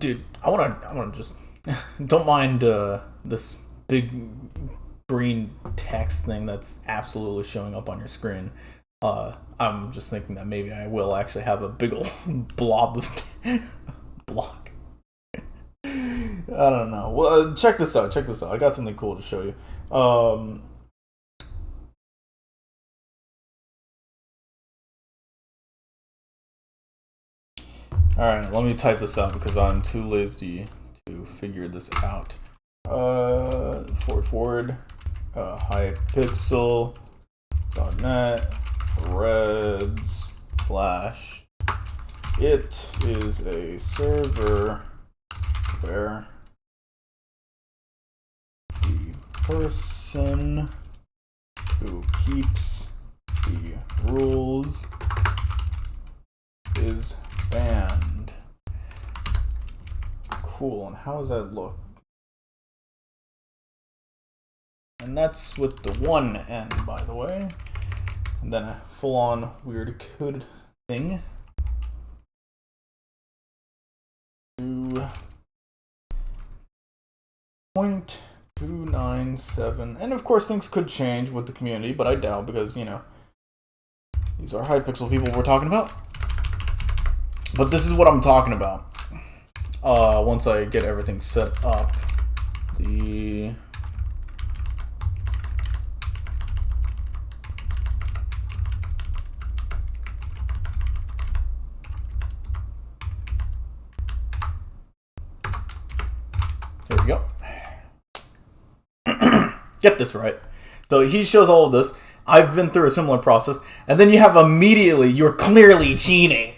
Dude, I wanna just don't mind this big green text thing that's absolutely showing up on your screen. I'm just thinking that maybe I will actually have a big old blob of block. I don't know. Well, check this out. Check this out. I got something cool to show you. Alright, let me type this out because I'm too lazy to figure this out. Forward, Hypixel.net, threads, slash, it is a server where the person who keeps the rules is banned. Cool, and how does that look? And that's with the one N, by the way. And then a full-on weird code thing. 2.297. And of course things could change with the community, but I doubt because, you know, these are Hypixel people we're talking about. But this is what I'm talking about. Once I get everything set up. There we go. Get this right. So he shows all of this. I've been through a similar process. And then you have immediately, you're clearly cheating.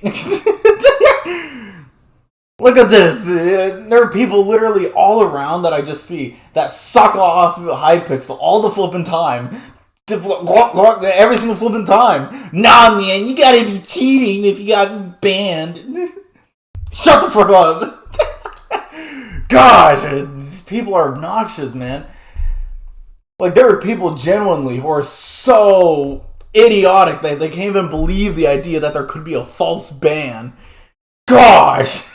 Look at this. There are people literally all around that I just see that suck off Hypixel all the flipping time. Every single flipping time. Nah, man, you gotta be cheating if you got banned. Shut the fuck up. Gosh, these people are obnoxious, man. Like, there are people genuinely who are so idiotic that they can't even believe the idea that there could be a false ban. Gosh!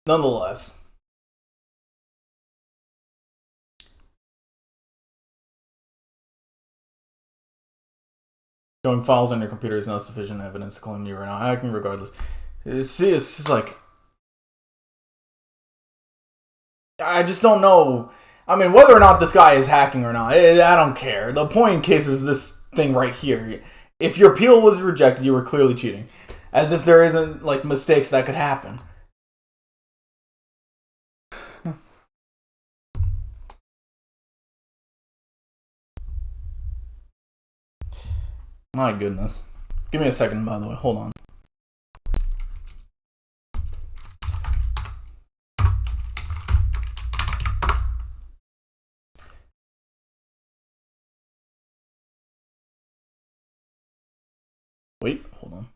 Nonetheless. Showing files on your computer is not sufficient evidence to claim you are not hacking regardless. See, it's just like... I just don't know. I mean, whether or not this guy is hacking or not, I don't care. The point in case is this thing right here. If your appeal was rejected, you were clearly cheating. As if there isn't, like, mistakes that could happen. My goodness. Give me a second, by the way. Hold on. Wait, hold on.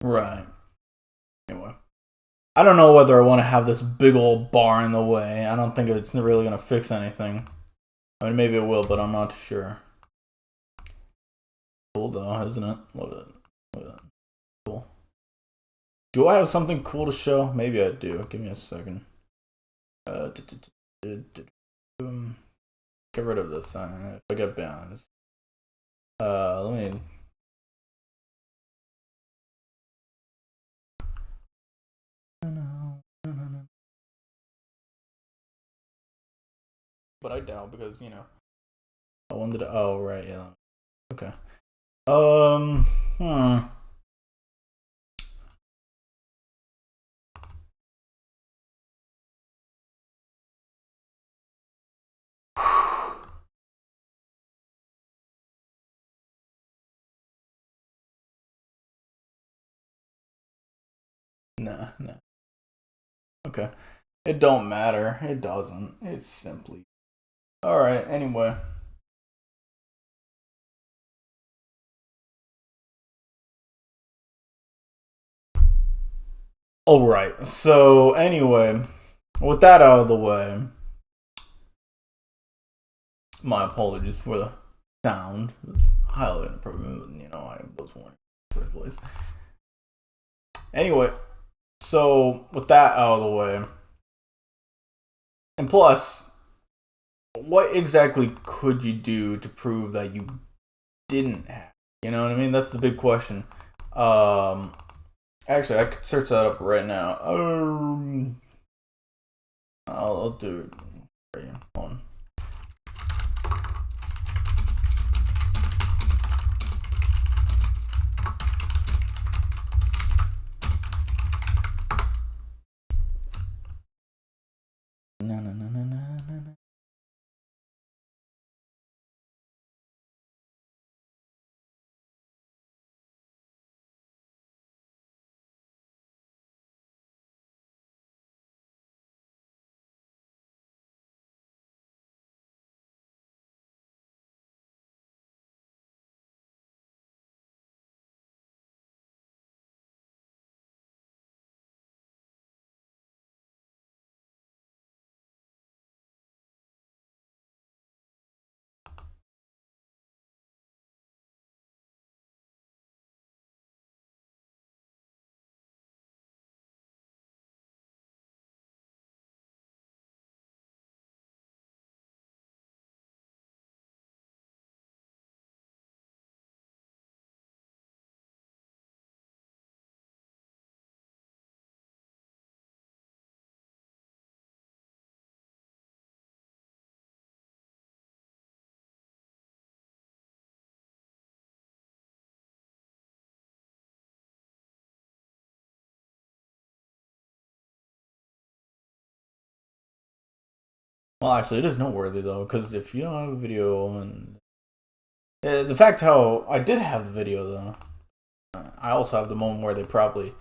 Right. Anyway. I don't know whether I want to have this big old bar in the way. I don't think it's really going to fix anything. I mean, maybe it will, but I'm not too sure. Cool though, isn't it? Love it. Love it. Cool. Do I have something cool to show? Maybe I do. Give me a second. Get rid of this. If I get banned. Let me... But I doubt because, you know, I wanted to... Oh, right, yeah. Okay. Um, hmm. Nah, nah. Okay. It don't matter. It doesn't. It's simply. Alright, anyway. Alright, so anyway, with that out of the way, my apologies for the sound. It's highly inappropriate. You know, I was warned in the first place. Anyway, so with that out of the way, and plus, what exactly could you do to prove that you didn't have? You know what I mean? That's the big question. Um, Actually, I could search that up right now. I'll do it. Right here. Hold on. No, no, no, no, no, no, no. Well, actually, it is noteworthy though, because if you don't have a video, and the fact how I did have the video though, I also have the moment where they probably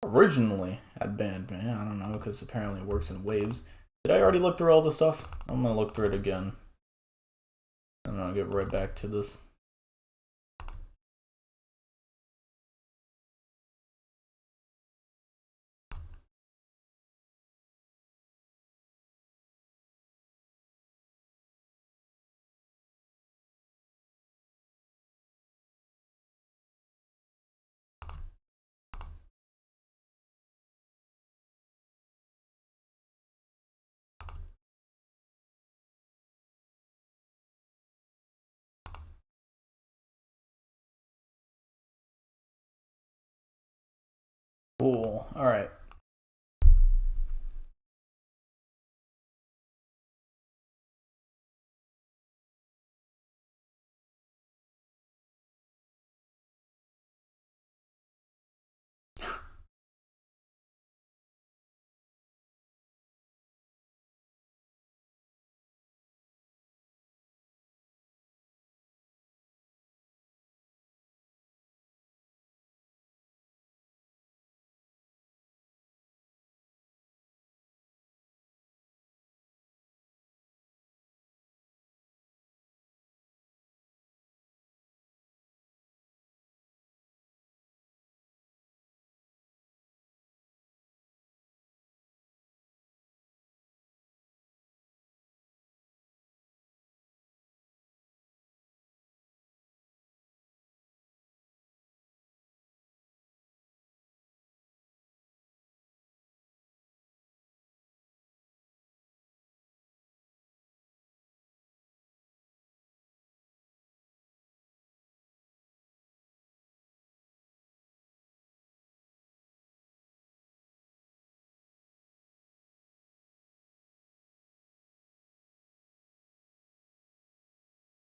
originally had banned me. I don't know, because apparently it works in waves. Did I already look through all this stuff? I'm gonna look through it again. And I'll get right back to this. Cool. All right.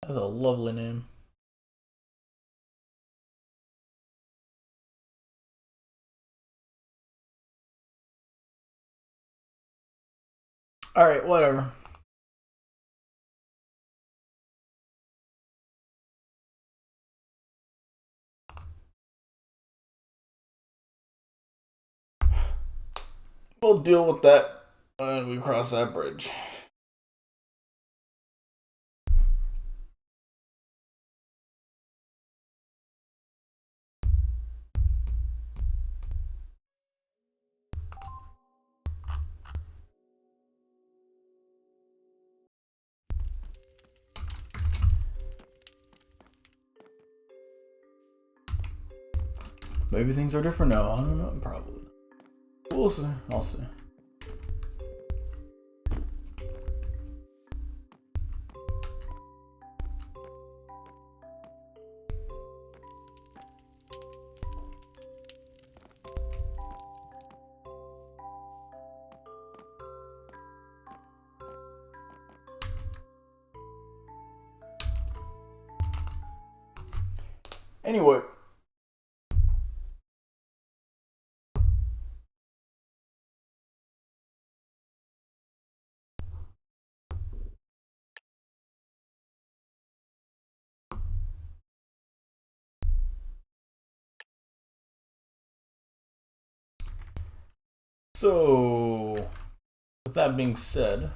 That's a lovely name. Alright, whatever. We'll deal with that when we cross that bridge. Maybe things are different now. I don't know. Probably. We'll see. I'll see. Anyway. So, with that being said,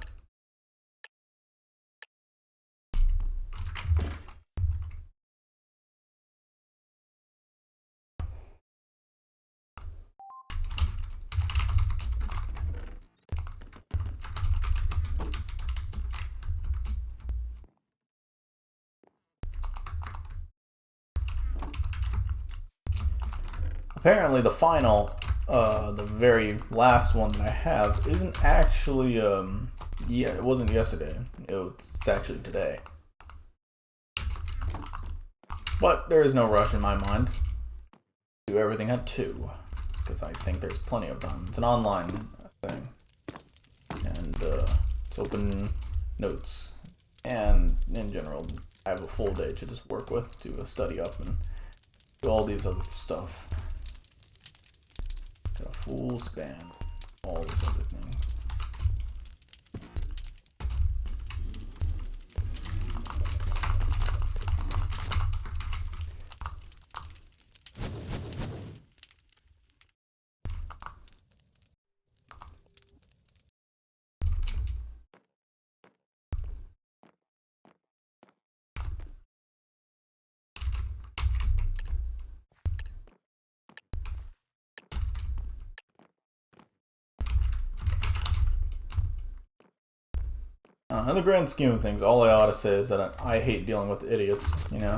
apparently the final, the very last one that I have isn't actually, yeah, it wasn't yesterday. It's actually today. But there is no rush in my mind. Do everything at 2, because I think there's plenty of time. It's an online thing. And it's open notes. And in general, I have a full day to just work with, to study up and do all these other stuff. Got a full span, all these other things. In the grand scheme of things, all I ought to say is that I hate dealing with idiots, you know?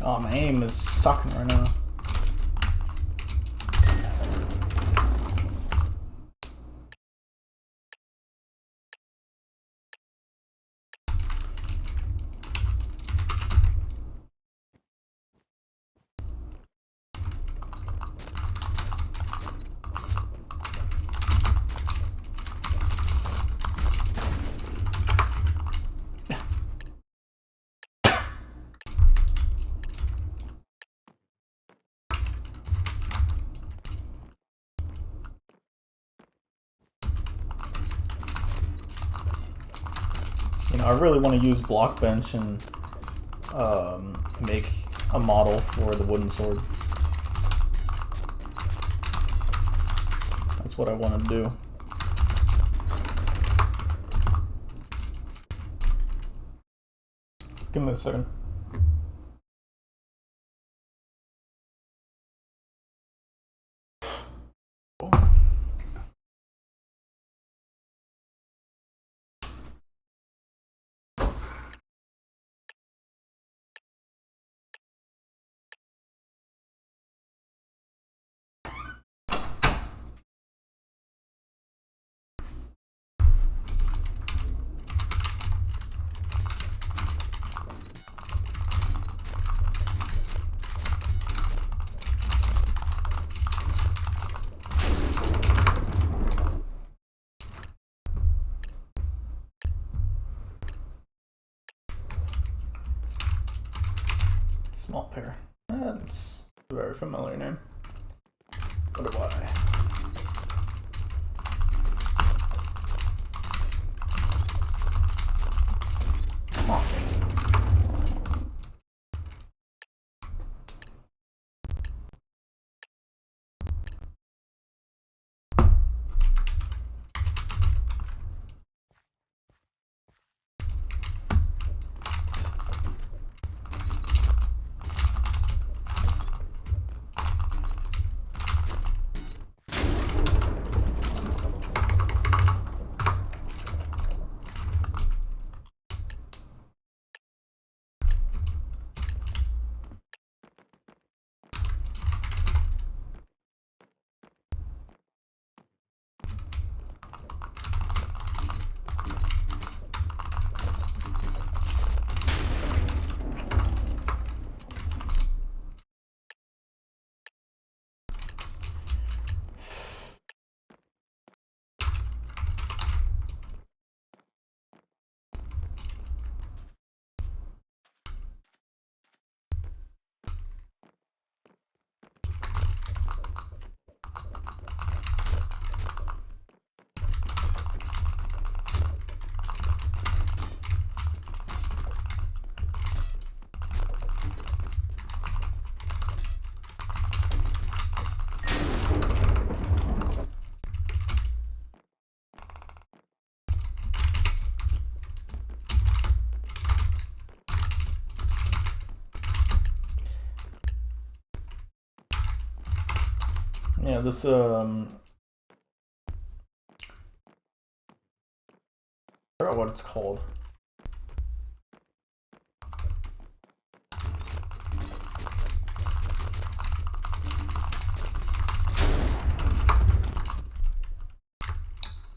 Oh, my aim is sucking right now. You know, I really want to use block bench and make a model for the wooden sword. That's what I want to do. Give me a second. Small pair. That's a very familiar name. What do I? Yeah, this I forgot what it's called.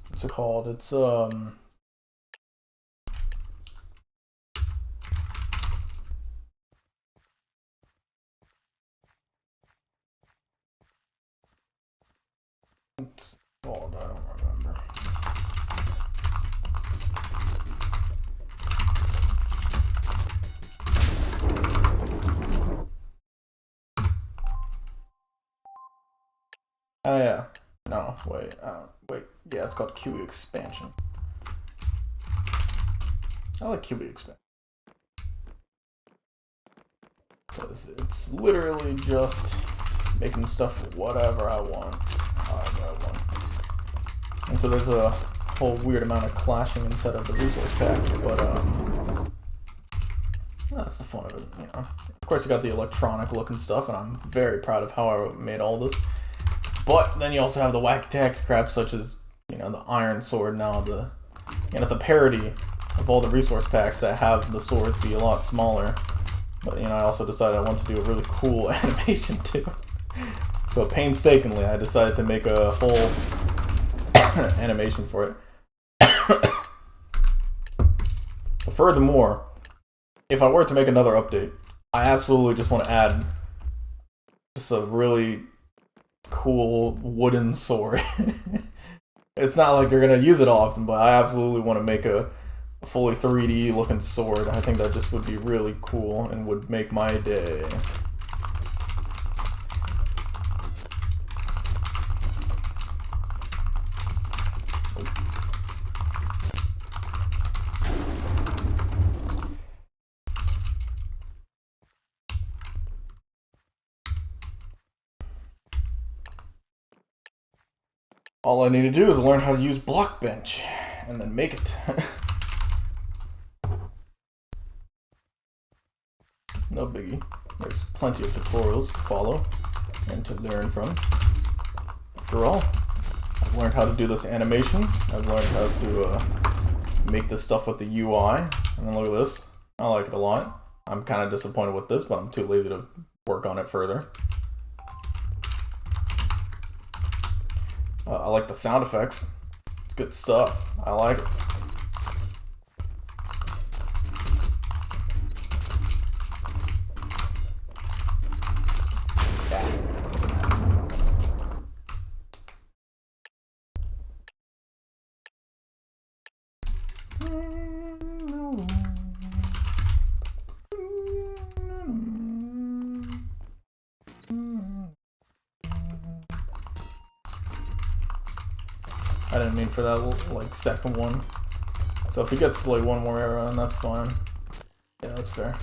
What's it called? It's called, I don't remember. Oh yeah. No, wait. Wait. Yeah, it's called QE expansion. I like QE expansion. Because it's literally just making stuff whatever I want, however I want. And so there's a whole weird amount of clashing inside of the resource pack, but that's the fun of it, you know. Of course, you got the electronic look and stuff, and I'm very proud of how I made all this. But then you also have the whack tech crap, such as, you know, the iron sword now. And it's a parody of all the resource packs that have the swords be a lot smaller But, you know, I also decided I wanted to do a really cool animation too. So painstakingly, I decided to make a whole animation for it. But furthermore, if I were to make another update, I absolutely just want to add just a really cool wooden sword. It's not like you're going to use it often, but I absolutely want to make a fully 3D looking sword. I think that just would be really cool and would make my day. All I need to do is learn how to use Blockbench, and then make it. No biggie. There's plenty of tutorials to follow and to learn from. After all, I've learned how to do this animation. I've learned how to make this stuff with the UI. And then look at this. I like it a lot. I'm kind of disappointed with this, but I'm too lazy to work on it further. I like the sound effects. It's good stuff. I like it. I didn't mean for that, like, second one. So if he gets, like, one more arrow in, that's fine. Yeah, that's fair.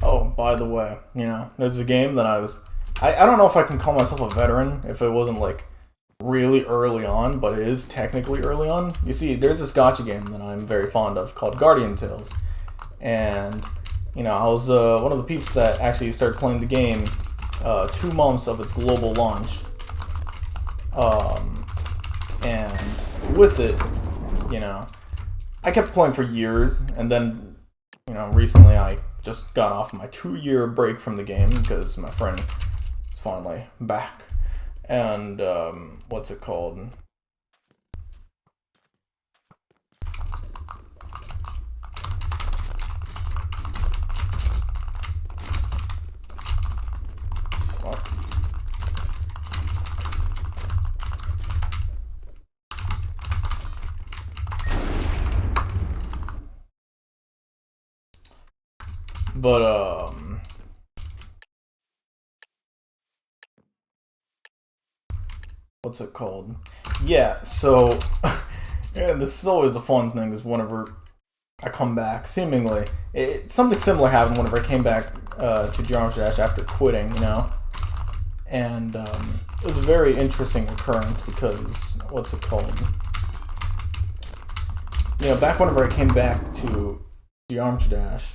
Oh, by the way, you know, there's a game that I don't know if I can call myself a veteran if it wasn't, like, really early on, but it is technically early on. You see, there's this gacha game that I'm very fond of called Guardian Tales. And, you know, I was one of the peeps that actually started playing the game 2 months of its global launch. And with it, you know, I kept playing for years, and then, you know, recently I just got off my 2-year break from the game because my friend is finally back. And, what's it called? What? But, what's it called? Yeah, so, yeah, this is always a fun thing, is whenever I come back, seemingly, something similar happened whenever I came back to Geometry Dash after quitting, you know? And, it was a very interesting occurrence because, what's it called? you know, back whenever I came back to Geometry Dash,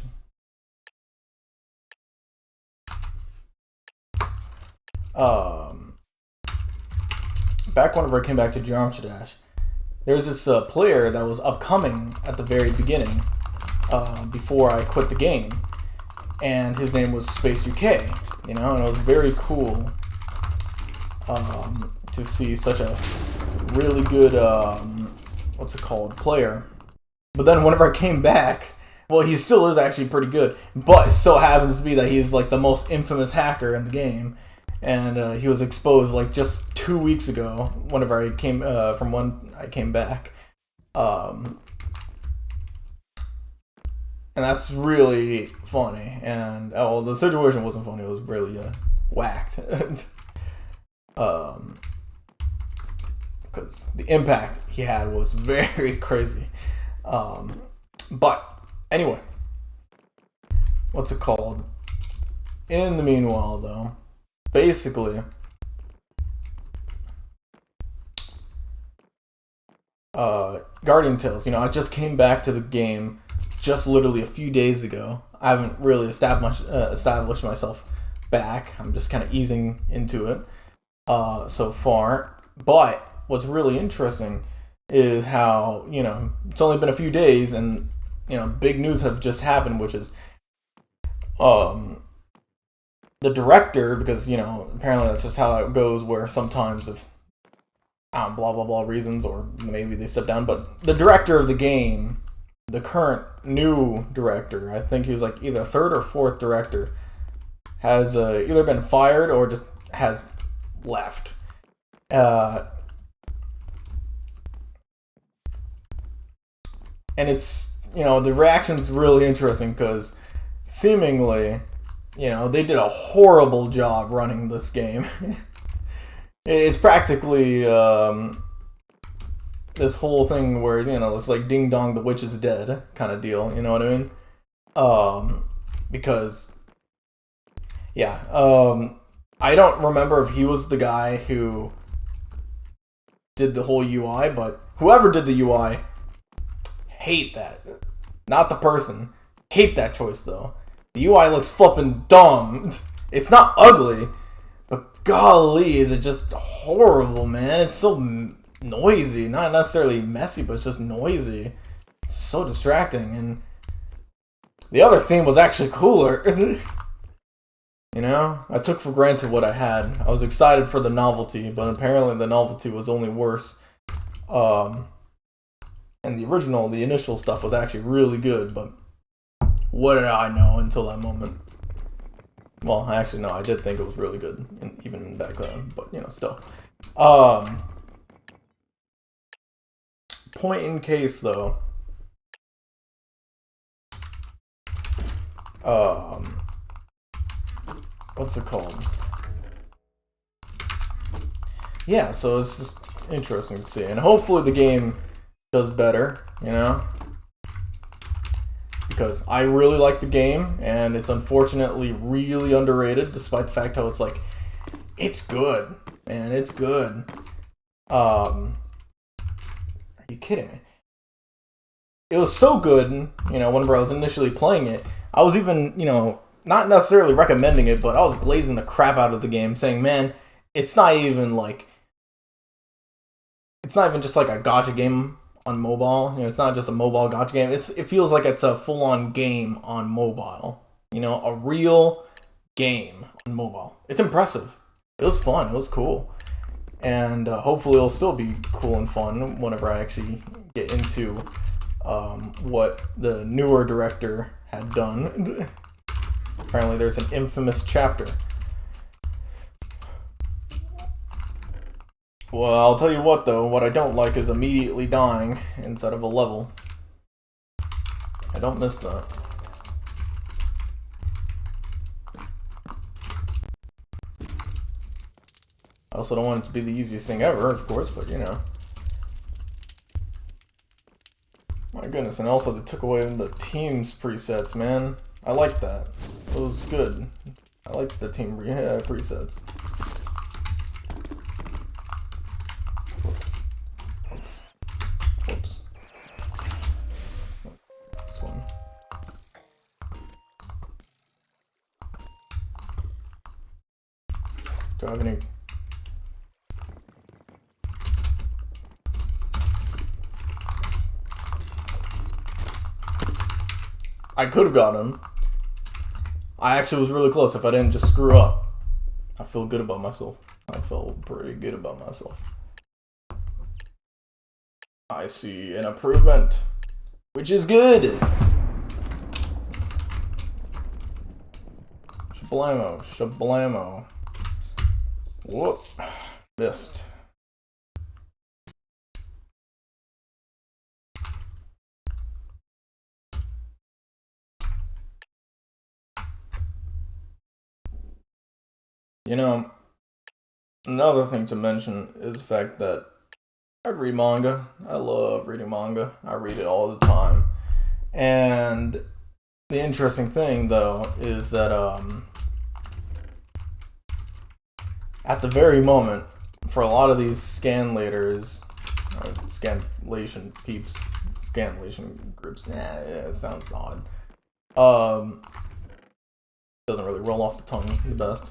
there's this player that was upcoming at the very beginning, before I quit the game, and his name was Space UK, you know, and it was very cool to see such a really good, player. But then whenever I came back, well, he still is actually pretty good, but it so happens to be that he's like the most infamous hacker in the game, and he was exposed like just 2 weeks ago whenever I came from when I came back. And that's really funny. And the situation wasn't funny; it was really whacked. Because the impact he had was very crazy. But anyway, what's it called? In the meanwhile, though, basically, Guardian Tales. You know, I just came back to the game just literally a few days ago. I haven't really established myself back. I'm just kind of easing into it so far. But what's really interesting is how, you know, it's only been a few days and, you know, big news have just happened, which is the director, because, you know, apparently that's just how it goes, where sometimes if blah blah blah reasons, or maybe they step down, but the director of the game, the current new director, I think he was like either third or fourth director, has either been fired or just has left. And it's, you know, the reaction's really interesting because seemingly, you know, they did a horrible job running this game. It's practically this whole thing where, you know, it's like ding dong, the witch is dead kind of deal, you know what I mean? Because, yeah, I don't remember if he was the guy who did the whole UI, but whoever did the UI, hate that. Not the person. Hate that choice, though. The UI looks flippin' dumb. It's not ugly, but golly, is it just horrible, man. It's so noisy. Not necessarily messy, but it's just noisy. It's so distracting, and the other theme was actually cooler. You know? I took for granted what I had. I was excited for the novelty, but apparently the novelty was only worse. And the initial stuff was actually really good, but what did I know until that moment? Well, actually, no, I did think it was really good, even back then, but, you know, still. Point in case, though, what's it called? Yeah, so it's just interesting to see, and hopefully the game does better, you know? Because I really like the game, and it's unfortunately really underrated, despite the fact how it's like, it's good, man, it's good. Are you kidding me? It was so good, you know, whenever I was initially playing it, I was even, you know, not necessarily recommending it, but I was glazing the crap out of the game, saying, man, it's not even just like a gacha game on mobile. You know, it's not just a mobile gacha game. It feels like it's a full-on game on mobile. You know, a real game on mobile. It's impressive. It was fun. It was cool. And hopefully it'll still be cool and fun whenever I actually get into what the newer director had done. Apparently there's an infamous chapter. Well, I'll tell you what, though. What I don't like is immediately dying instead of a level. I don't miss that. I also don't want it to be the easiest thing ever, of course, but, you know. My goodness, and also they took away the team's presets, man. I like that. It was good. I like the team presets. Do I have any? I could have got him. I actually was really close if I didn't just screw up. I feel good about myself. I felt pretty good about myself. I see an improvement, which is good. Shablamo, shablamo. Whoop. Missed. You know, another thing to mention is the fact that I read manga. I love reading manga. I read it all the time. And the interesting thing, though, is that at the very moment, for a lot of these scanlators, scanlation peeps, scanlation groups, it sounds odd. Doesn't really roll off the tongue the best.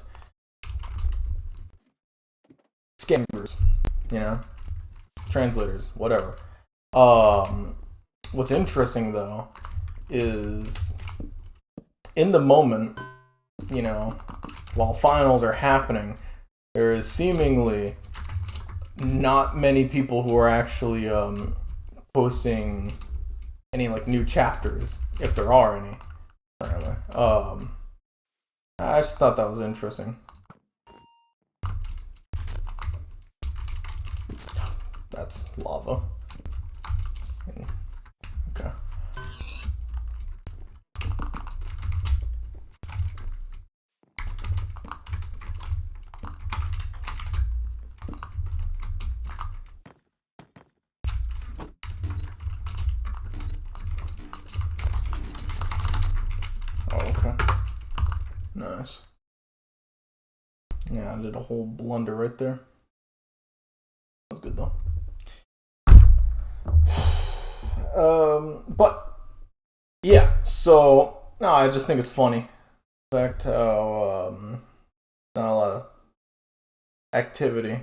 Scammers, you know, translators, whatever. What's interesting though is in the moment, you know, while finals are happening, there is seemingly not many people who are actually posting any like new chapters, if there are any. Apparently, I just thought that was interesting. That's lava. Okay. Oh, okay. Nice. Yeah, I did a whole blunder right there. That was good though. But yeah, so no, I just think it's funny. The fact how not a lot of activity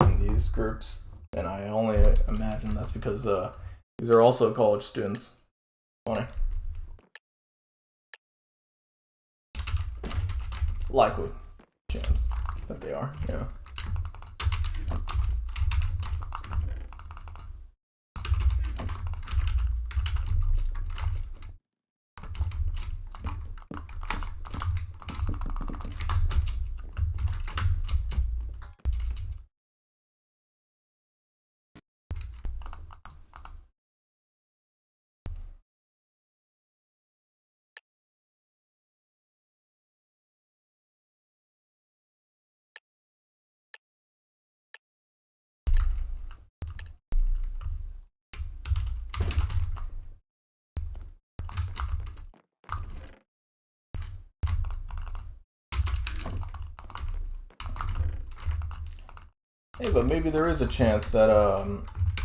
in these groups, and I only imagine that's because these are also college students. Funny. Likely chance that they are, yeah. Hey, but maybe there is a chance that,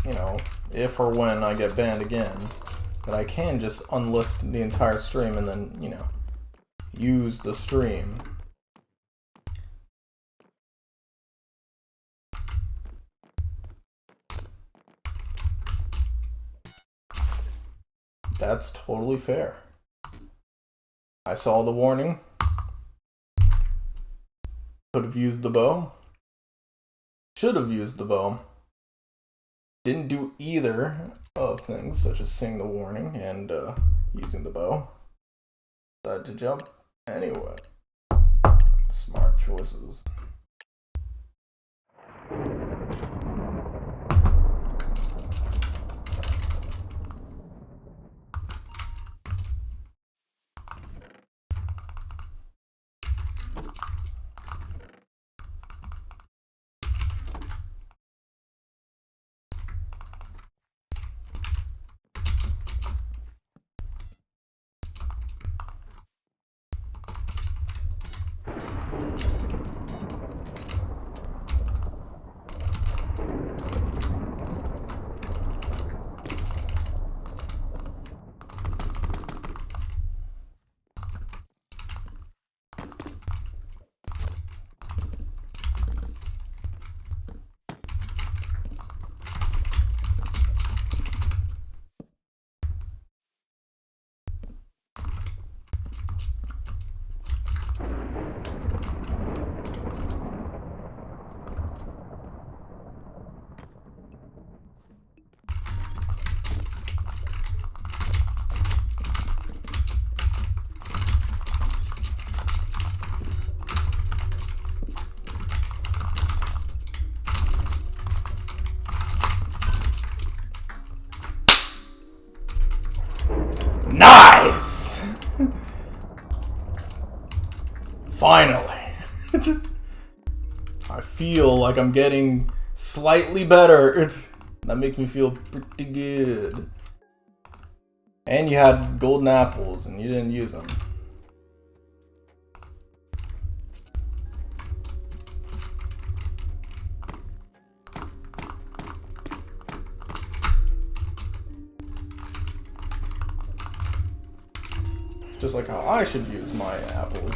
you know, if or when I get banned again, that I can just unlist the entire stream and then, you know, use the stream. That's totally fair. I saw the warning. Could have used the bow. Should have used the bow. Didn't do either of things, such as seeing the warning and using the bow. Decided to jump anyway. Smart choices. Nice! Finally. I feel like I'm getting slightly better. That makes me feel pretty good. And you had golden apples and you didn't use them. Just like how I should use my apples.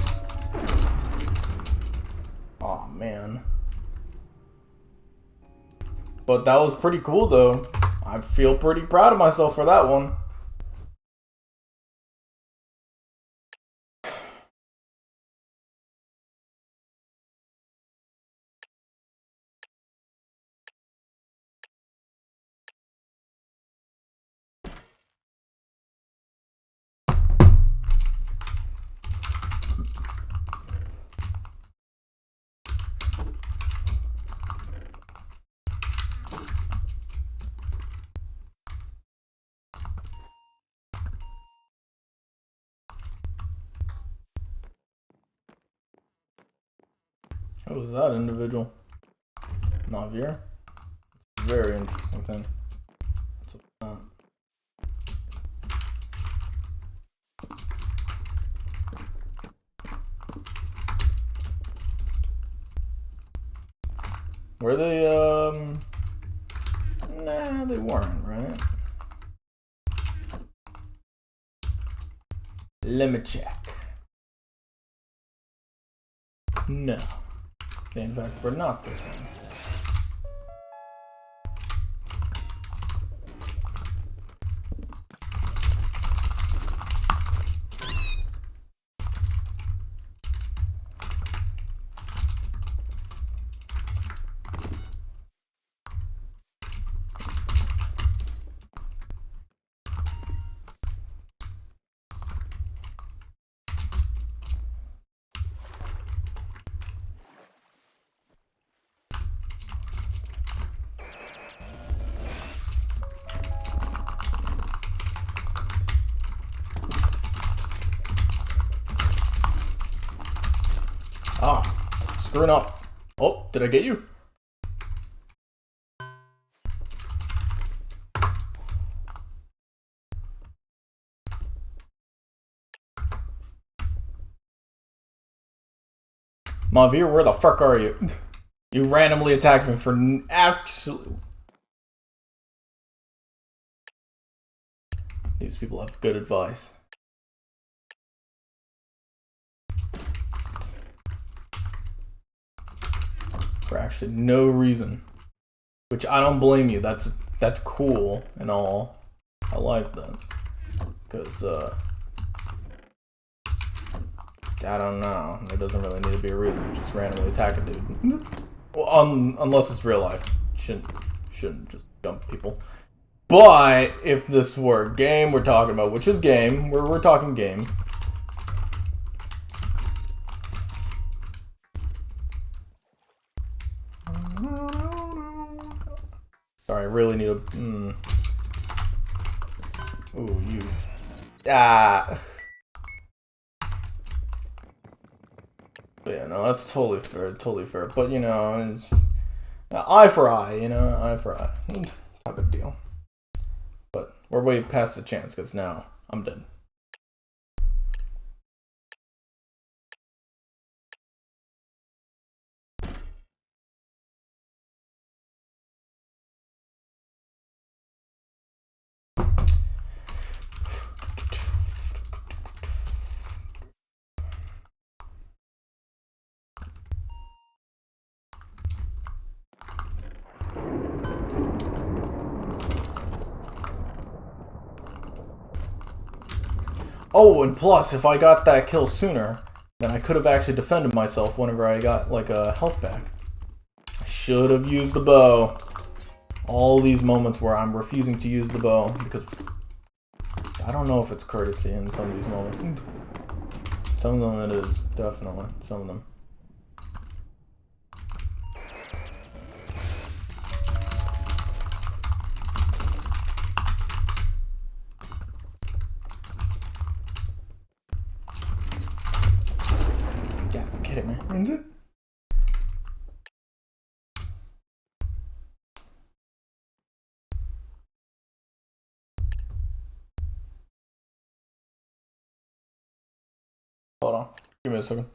Aw, man. But that was pretty cool, though. I feel pretty proud of myself for that one. Who was that individual? Navier? Very interesting thing. What's up with that? Were they, nah, they weren't, right? Let me check. No. They, in fact, were not the same. Ah, screwing up. Oh, did I get you? Mavir, where the fuck are you? You randomly attacked me for absolute. These people have good advice. For actually no reason. Which I don't blame you. That's cool and all. I like that. Because, I don't know. There doesn't really need to be a reason. Just randomly attack a dude. Well, unless it's real life. Shouldn't just jump people. But if this were a game we're talking about, which is game, we're talking game. Sorry, I really need a. Ooh, you. Ah. But yeah, no, that's totally fair. But you know, it's eye for eye, you know, eye for eye, type of deal. But we're way past the chance because now I'm dead. Oh, and plus, if I got that kill sooner, then I could have actually defended myself whenever I got, like, a health back. I should have used the bow. All these moments where I'm refusing to use the bow, because I don't know if it's courtesy in some of these moments. Some of them it is, definitely. Some of them. mind. Hold on. Give me a second.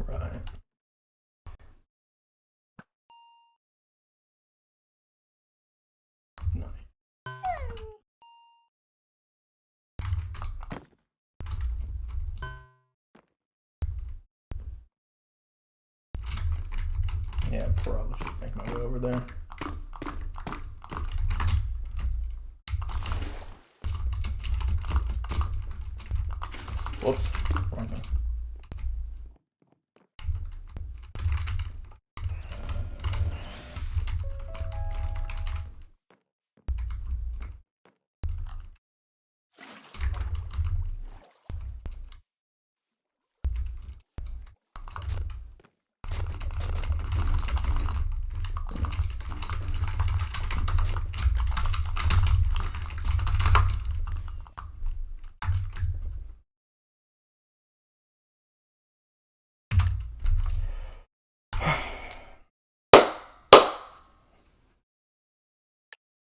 Right. Nice. Yeah, probably should make my way over there. Whoops. Wrong thing.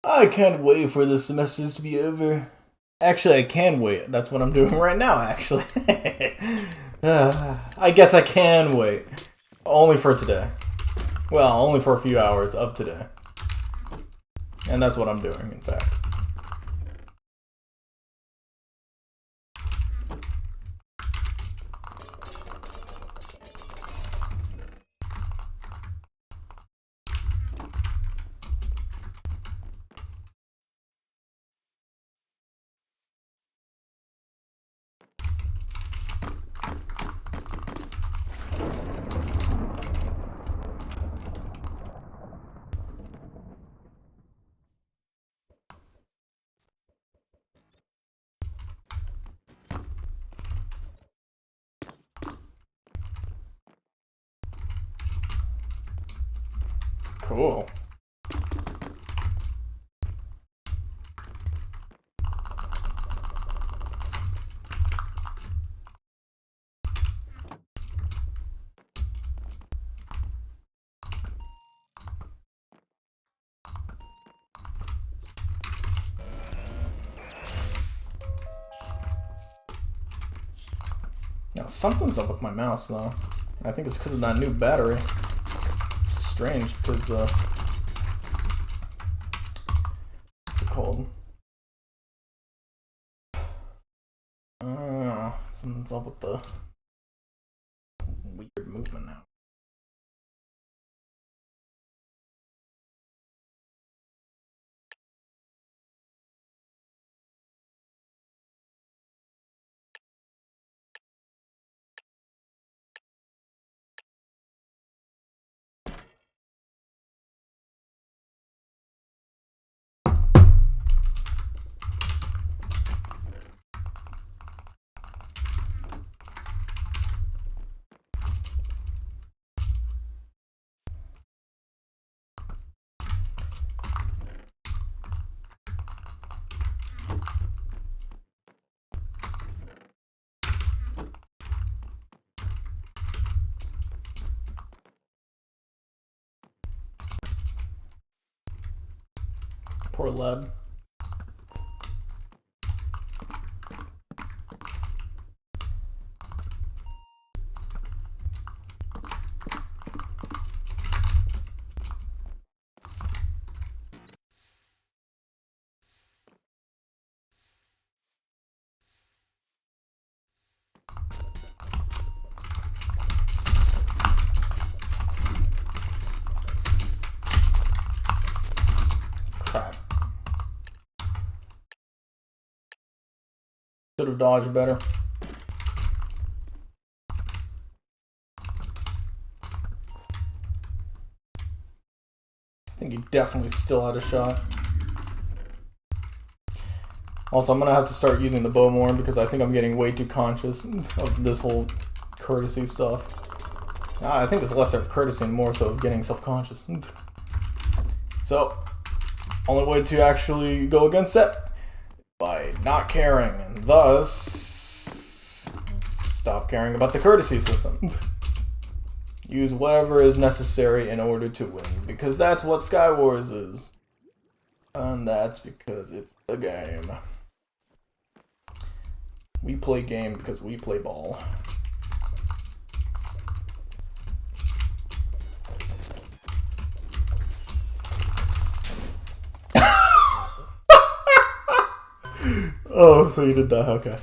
I can't wait for the semesters to be over. Actually, I can wait. That's what I'm doing right now, actually. I guess I can wait. Only for today. Well, only for a few hours of today. And that's what I'm doing, in fact. Cool. Now, something's up with my mouse, though. I think it's because of that new battery. Strange, because, what's it called? Something's up with the weird movement now. Poor lad. Should have dodged better. I think he definitely still had a shot. Also, I'm gonna have to start using the bow more because I think I'm getting way too conscious of this whole courtesy stuff. I think it's less of courtesy and more so of getting self-conscious. So, only way to actually go against it by not caring, and thus stop caring about the courtesy system. Use whatever is necessary in order to win, because that's what Sky Wars is. And that's because it's the game. We play game because we play ball. Oh, so you did die, okay.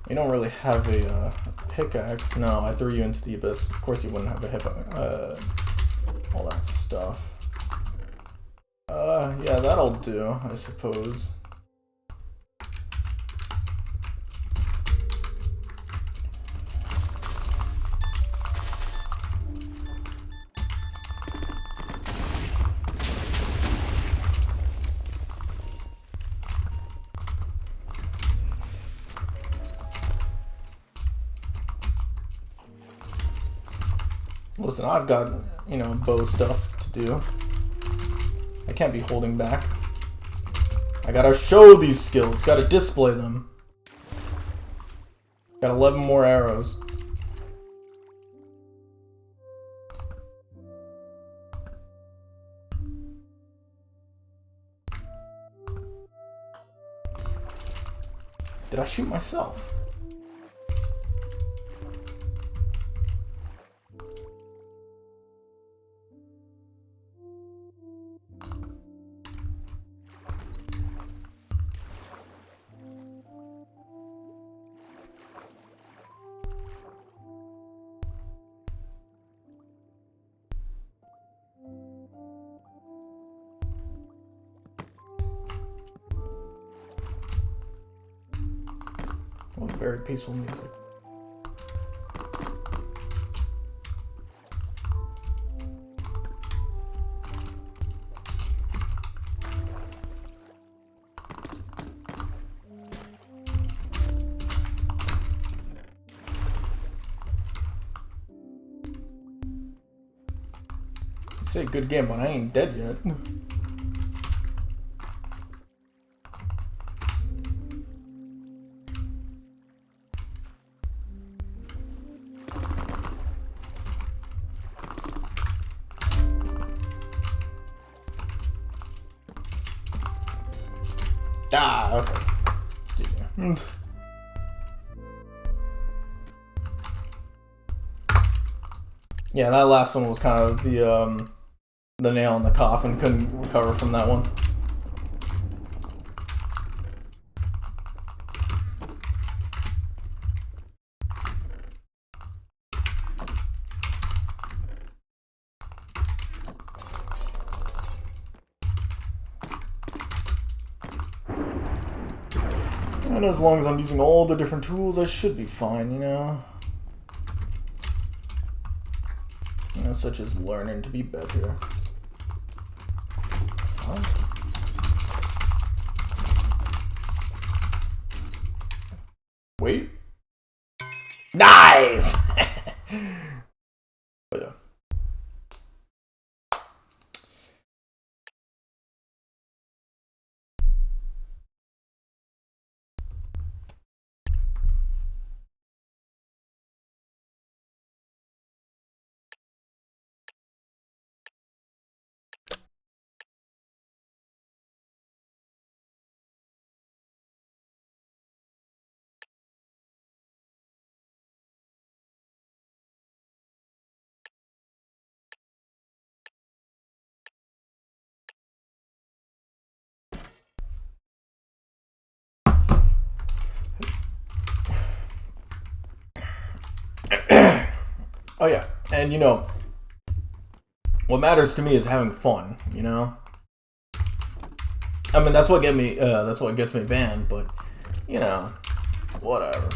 You don't really have a pickaxe. No, I threw you into the abyss. Of course you wouldn't have a hip, all that stuff. Yeah, that'll do, I suppose. Listen, I've got, you know, bow stuff to do. I can't be holding back. I gotta show these skills, gotta display them. Got 11 more arrows. Did I shoot myself? Oh, very peaceful music. You say good game, but I ain't dead yet. Ah, okay. Yeah, that last one was kind of the nail in the coffin. Couldn't recover from that one. And as long as I'm using all the different tools, I should be fine, you know? You know, such as learning to be better. Huh? Wait. Nice! But yeah. Oh yeah, and you know, what matters to me is having fun. You know, I mean that's what gets me banned. But you know, whatever.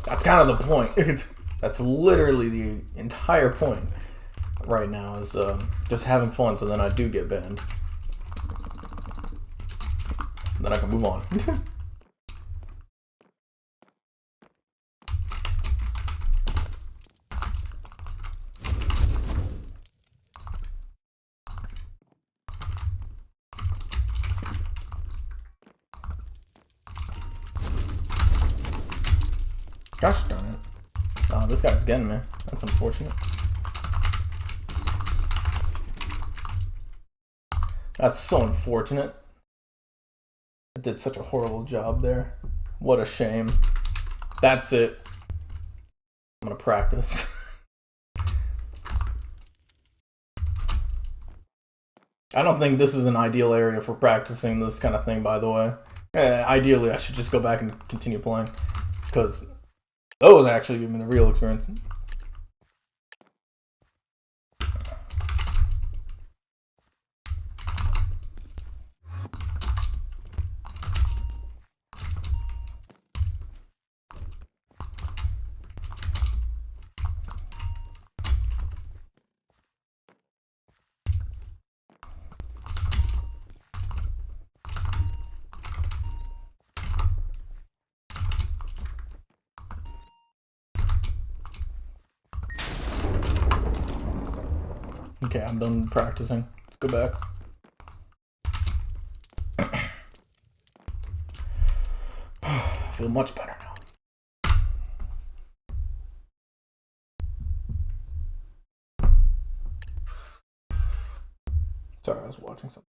That's kind of the point. That's literally the entire point right now is just having fun. So then I do get banned. Then I can move on. Gosh darn it. Oh, this guy's getting me. That's unfortunate. That's so unfortunate. I did such a horrible job there. What a shame. That's it. I'm gonna practice. I don't think this is an ideal area for practicing this kind of thing, by the way. Ideally, I should just go back and continue playing. Because those actually give me the real experience. Okay, I'm done practicing. Let's go back. I feel much better now. Sorry, I was watching something.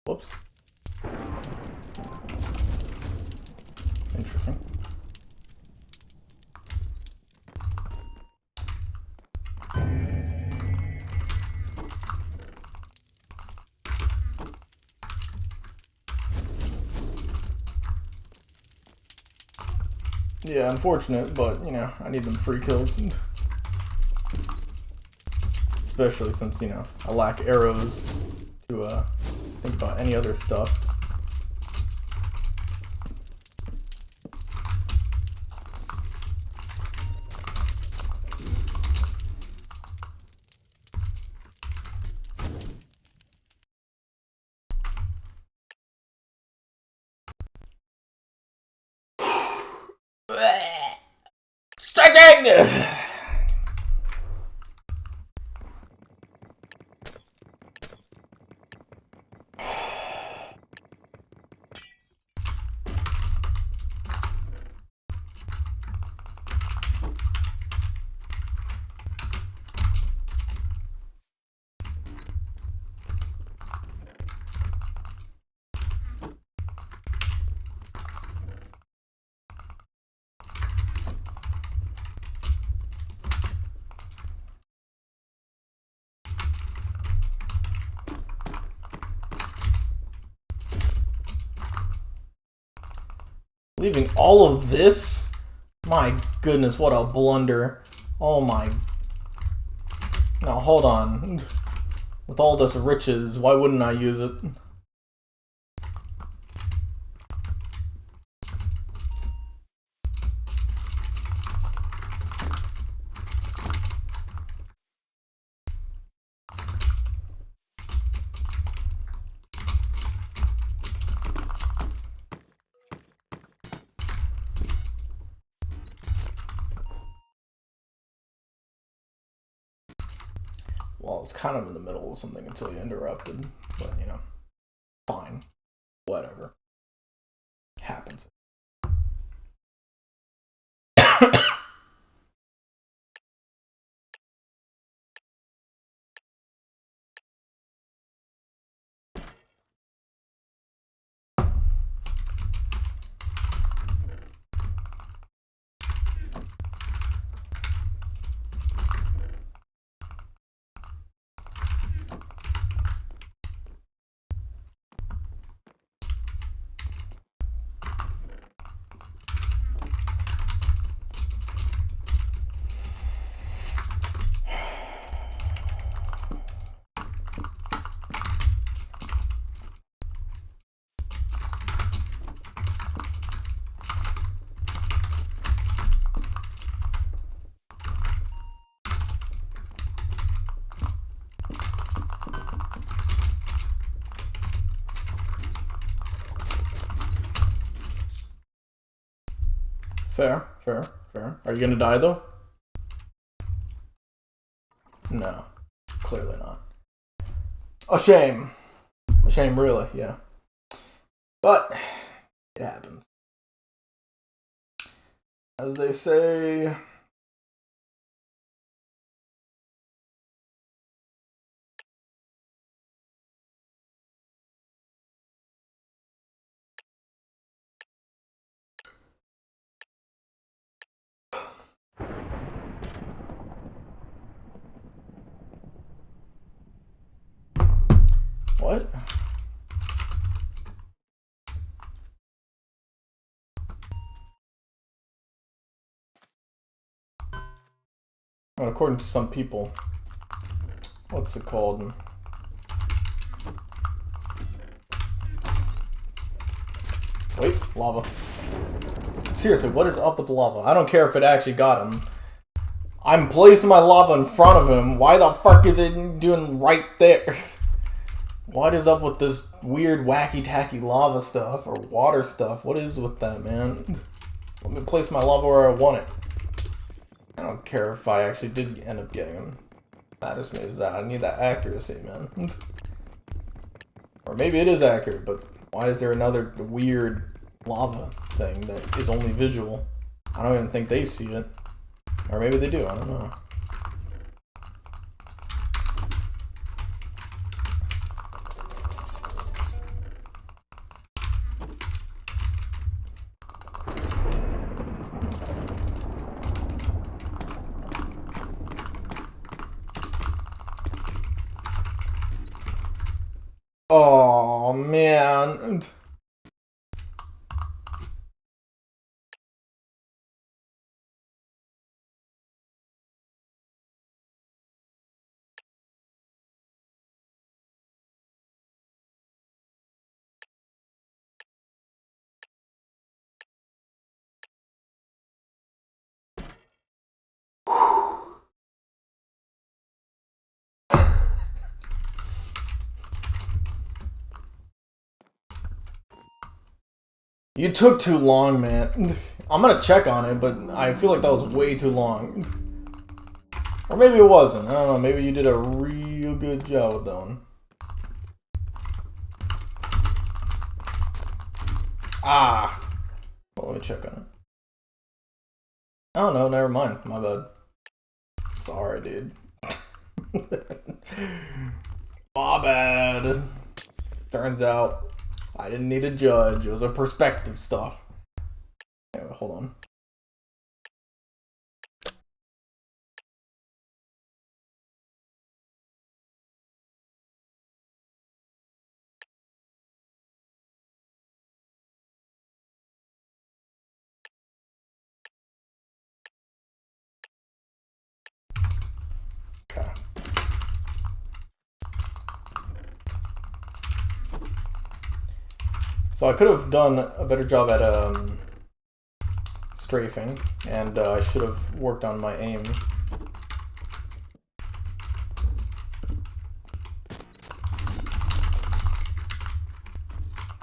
Whoops. Interesting. Yeah, unfortunate, but you know, I need them free kills, and especially since you know I lack arrows to think about any other stuff. Stretching! Leaving all of this? My goodness, what a blunder. Oh my. Now, hold on. With all this riches, why wouldn't I use it? Well, it's kind of in the middle of something until you interrupted, but you know, fine. Whatever. Happens. Fair, fair, fair. Are you gonna die though? No, clearly not. A shame. A shame, really, yeah. But it happens. As they say. What? Well, according to some people, what's it called? Wait, lava. Seriously, what is up with the lava? I don't care if it actually got him. I'm placing my lava in front of him. Why the fuck is it doing right there? What is up with this weird wacky-tacky lava stuff or water stuff? What is with that, man? Let me place my lava where I want it. I don't care if I actually did end up getting him. That just means that I need that accuracy, man. Or maybe it is accurate, but why is there another weird lava thing that is only visual? I don't even think they see it. Or maybe they do, I don't know. Oh man. You took too long, man. I'm gonna check on it, but I feel like that was way too long. Or maybe it wasn't. I don't know. Maybe you did a real good job with that one. Ah. Well, let me check on it. Oh, no, never mind. My bad. Sorry, dude. My bad. Turns out I didn't need a judge. It was a perspective stuff. Anyway, hold on. Okay. So I could have done a better job at strafing, and I should have worked on my aim.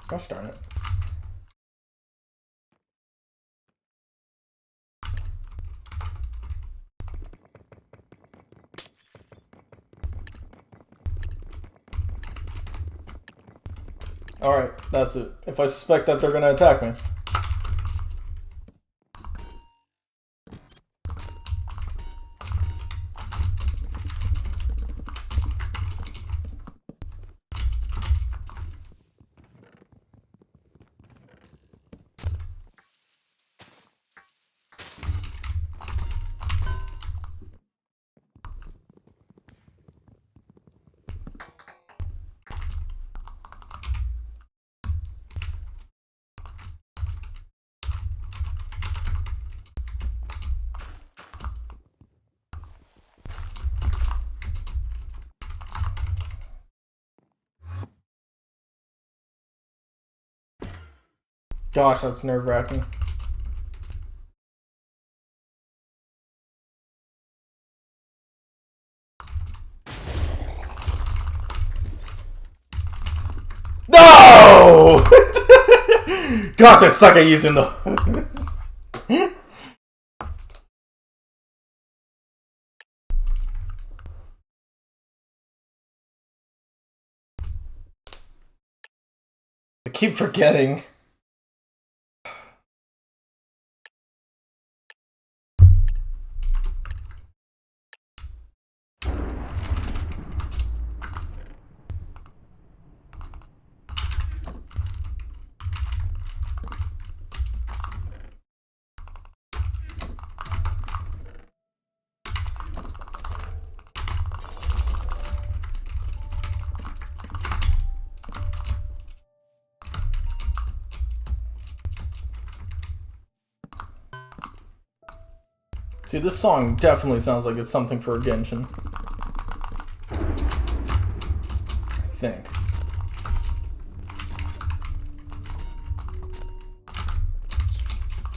Gosh darn it. Alright, that's it. If I suspect that they're gonna attack me. Gosh, that's nerve-wracking. No! Gosh, I suck at using those. I keep forgetting. See, this song definitely sounds like it's something for a Genshin. I think.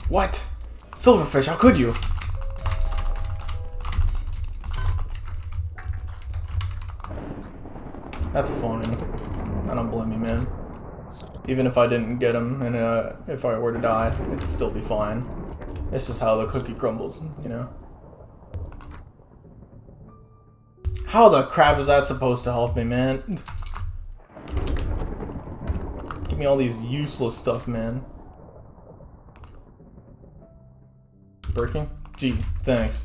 What? Silverfish, how could you? That's fine. I don't blame you, man. Even if I didn't get him, and if I were to die, it'd still be fine. It's just how the cookie crumbles, you know? How the crap is that supposed to help me, man? Give me all these useless stuff, man. Breaking? Gee, thanks.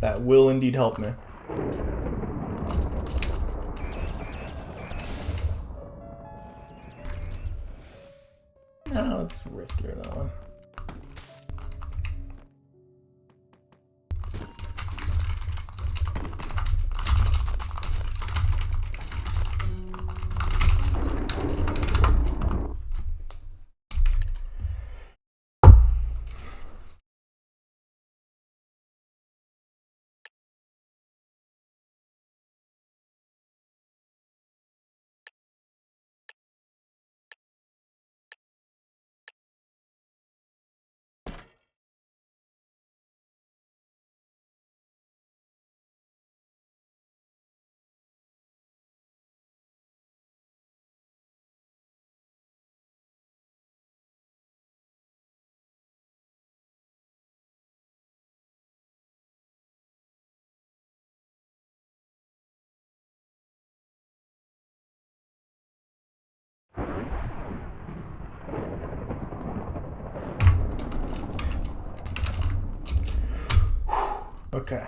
That will indeed help me. No, it's riskier that one. Okay.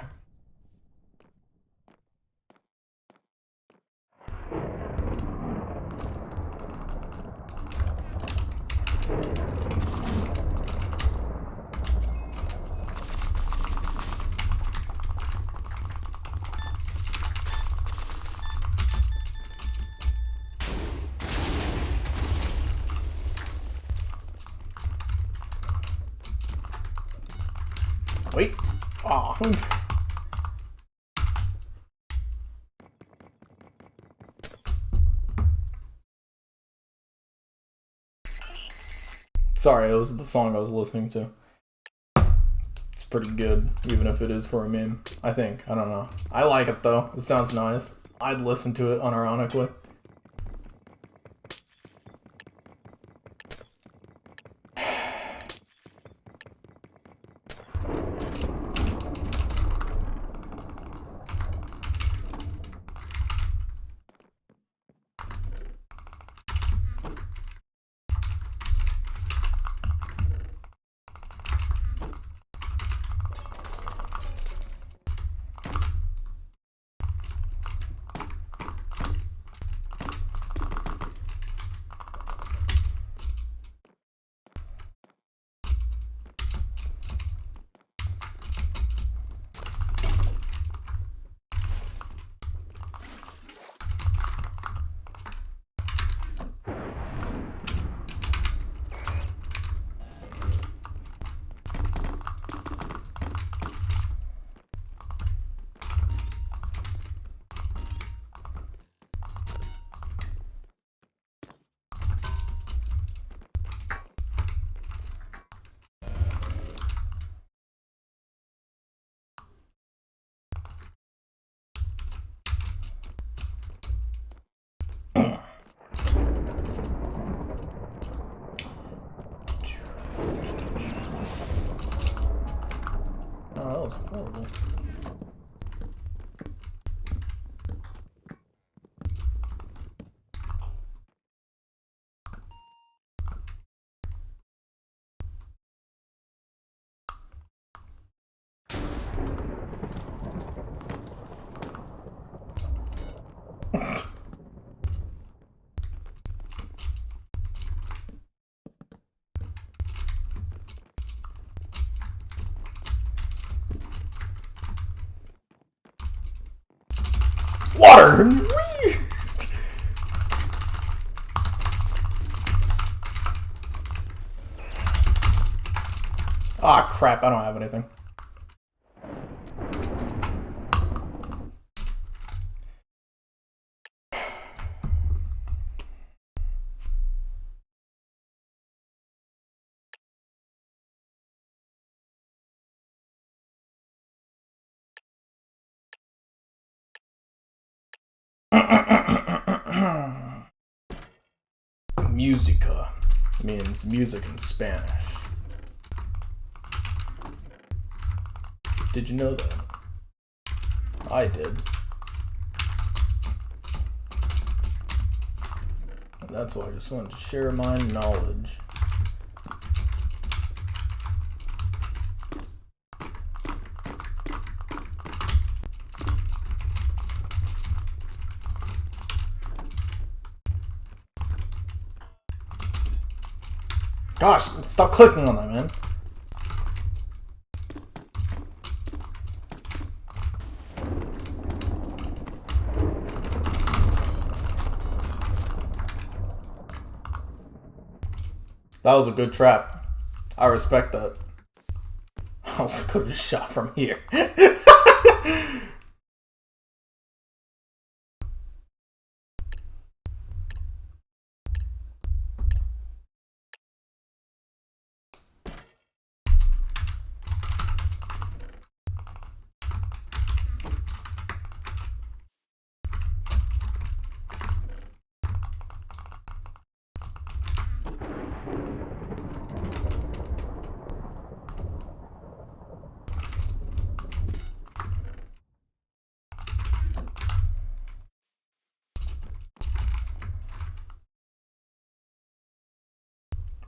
Wait. Aw. Sorry, it was the song I was listening to. It's pretty good, even if it is for a meme. I think. I don't know. I like it, though. It sounds nice. I'd listen to it unironically. Oh, that was horrible. Water! Whee! Ah, crap, I don't have anything. Musica means music in Spanish. Did you know that? I did. That's why I just wanted to share my knowledge. Gosh, stop clicking on that, man. That was a good trap. I respect that. I also could have shot from here.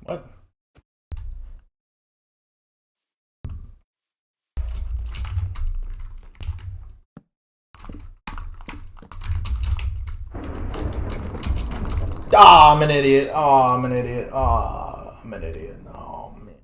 What? Ah, I'm an idiot. Ah, I'm an idiot. Ah, I'm an idiot. Oh, man.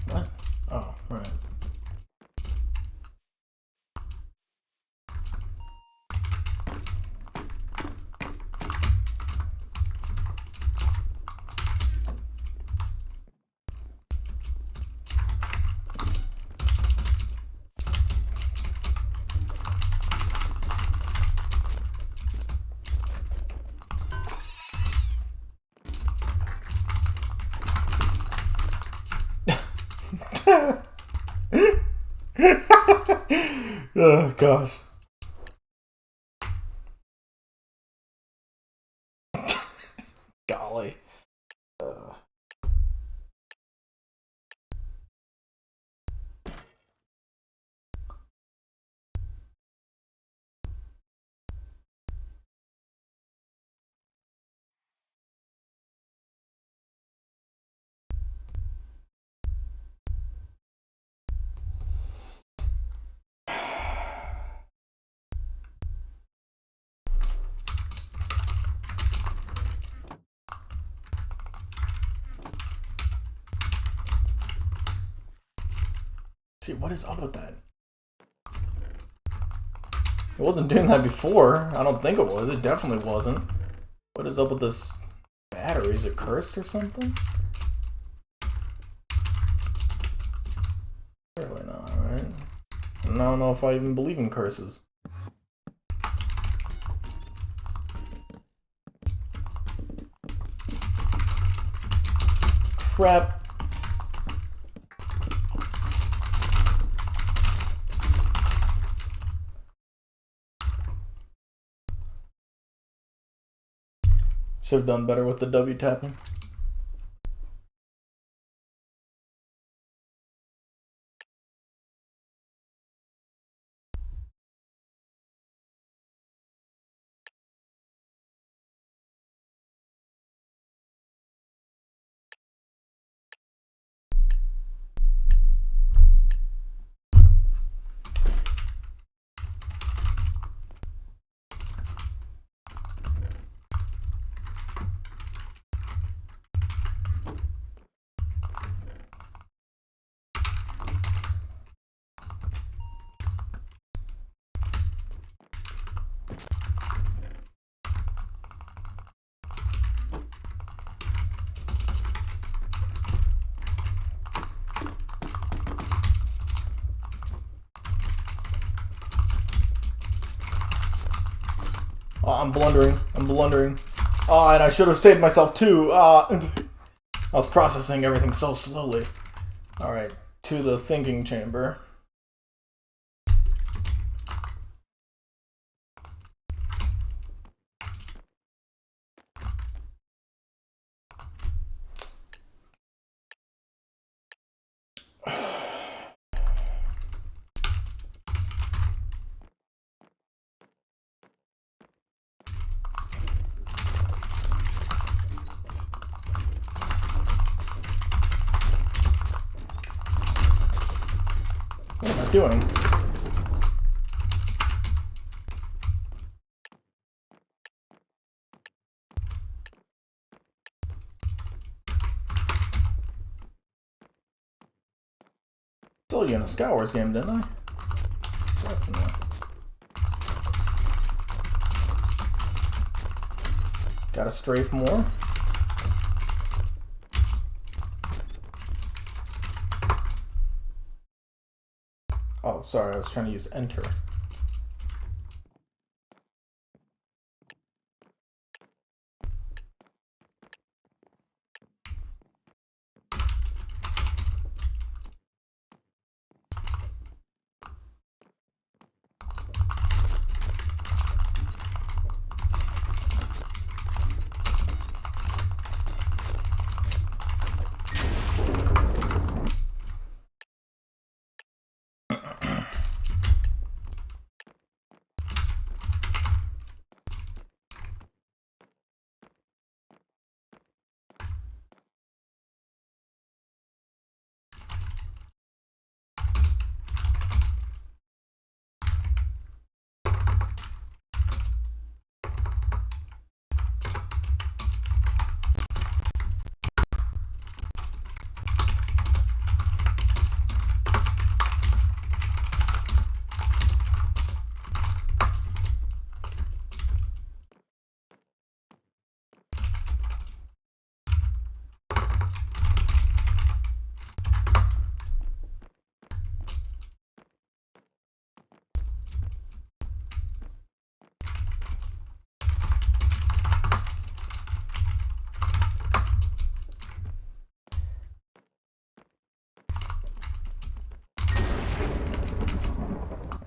What? Oh, right. Oh, gosh. Golly. See, what is up with that? It wasn't doing that before. I don't think it was. It definitely wasn't. What is up with this battery? Is it cursed or something? Surely not, right? I don't know if I even believe in curses. Crap. Should have done better with the W tapping. I'm blundering. I'm blundering. And I should have saved myself too. I was processing everything so slowly. Alright, to the thinking chamber. What am I doing? Told you in a Sky Wars game, didn't I? Definitely. Gotta strafe more. Oh, sorry, I was trying to use enter.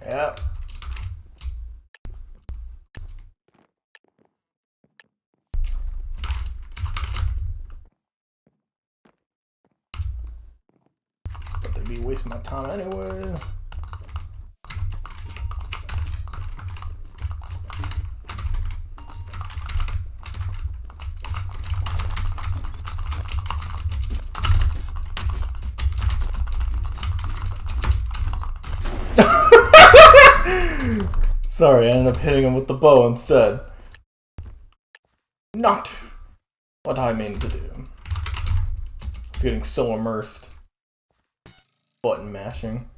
Yep. But they'd be wasting my time anyway. Sorry, I ended up hitting him with the bow instead. Not what I mean to do. It's getting so immersed. Button mashing.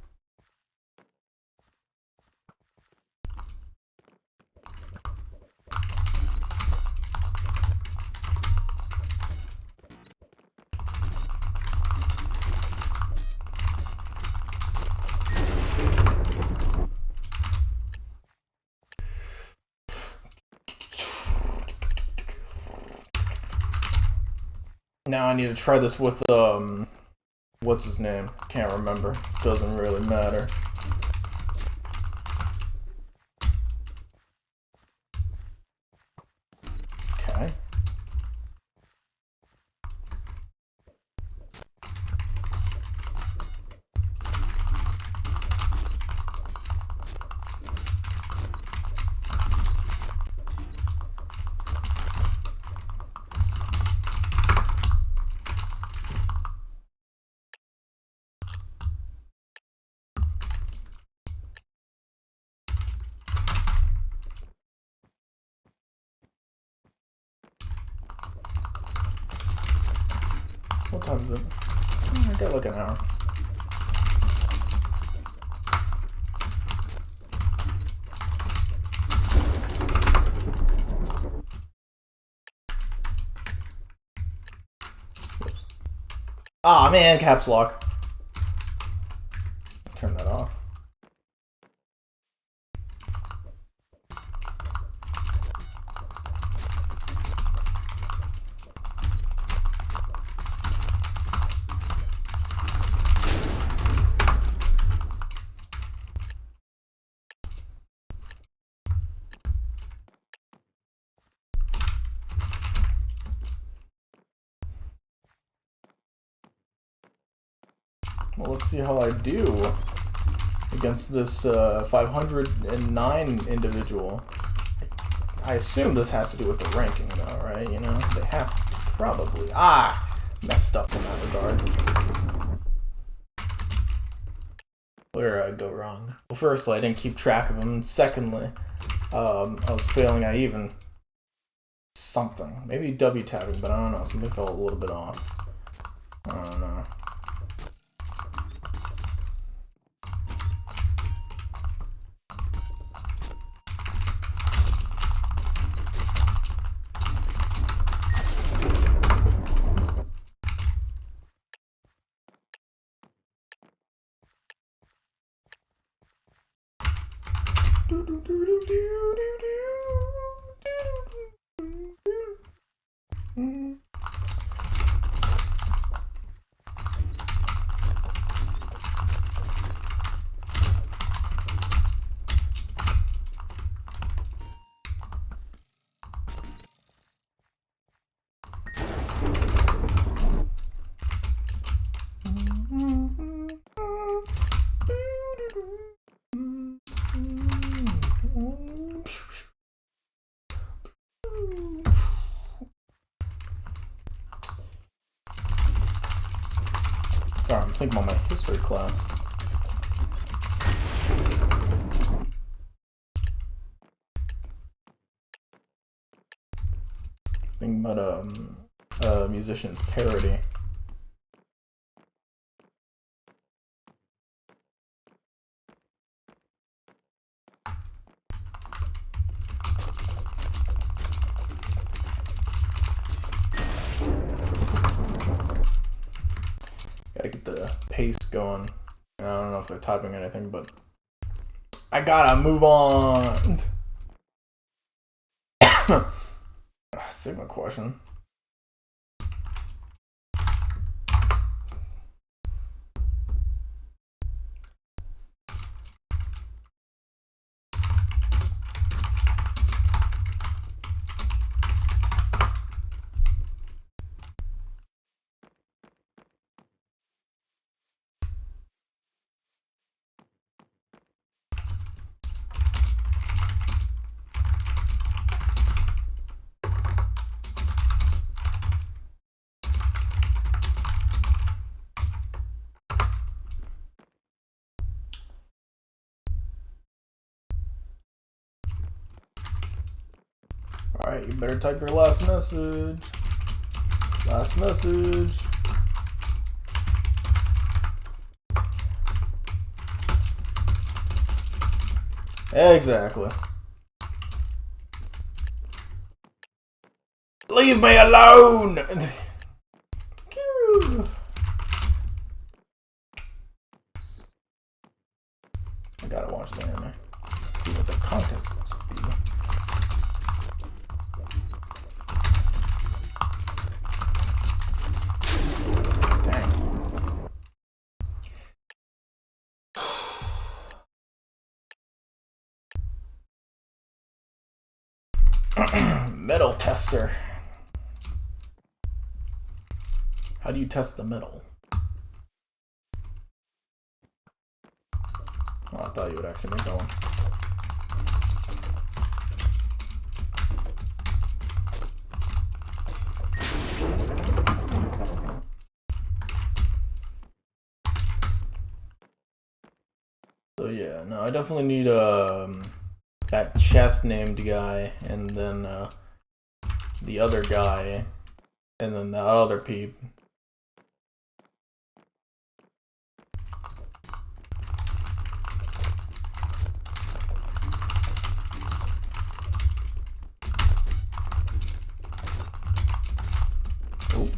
Now I need to try this with, what's his name? Can't remember. Doesn't really matter. Okay. What time is it? I got like an hour. Ah, man, caps lock. Turn that off. Well, let's see how I do against this 509 individual. I assume this has to do with the ranking, though, right? You know, they have to probably. Messed up in that regard. Where did I go wrong? Well, firstly, I didn't keep track of them. And secondly, I was failing at even something. Maybe W tabbing, but I don't know. Something felt a little bit off. I don't know. Sorry, I'm thinking about my history class. Thinking about a musician's parody. Gotta get the pace going. I don't know if they're typing anything, but I gotta move on. Sigma question. Alright, you better type your last message. Last message. Exactly. Leave me alone! I gotta watch the anime. See what the context is. Metal tester. How do you test the metal? Oh, I thought you would actually make that one. So yeah, no, I definitely need that chest named guy, and then the other guy, and then the other peep. Oh,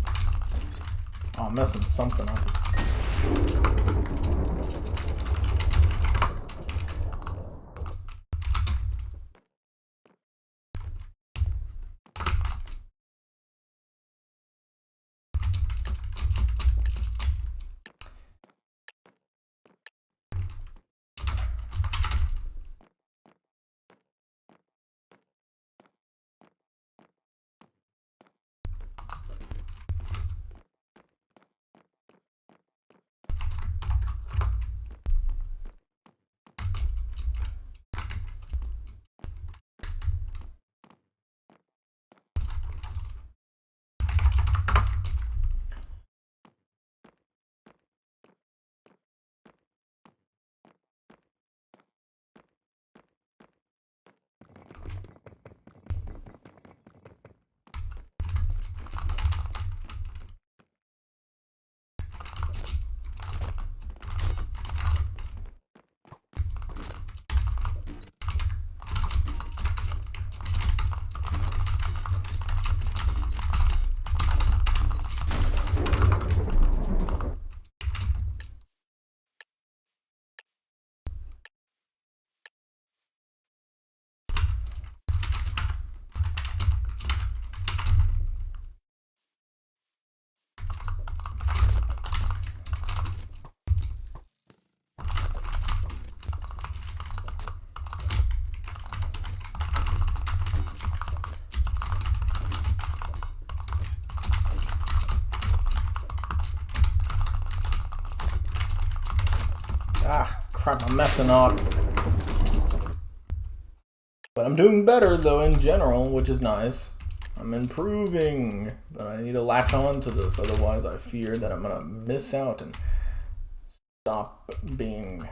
I'm messing something up. Ah, crap, I'm messing up. But I'm doing better, though, in general, which is nice. I'm improving, but I need to latch on to this, otherwise I fear that I'm gonna miss out and stop being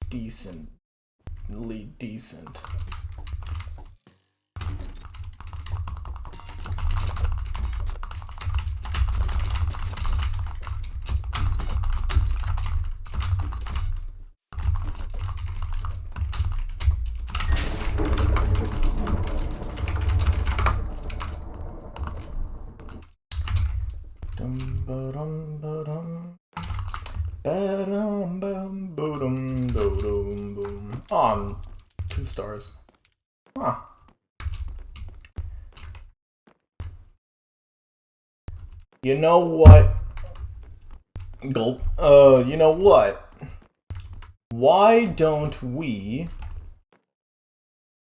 decently decent. Oh, 2 stars. Huh. You know what? Gulp. You know what? Why don't we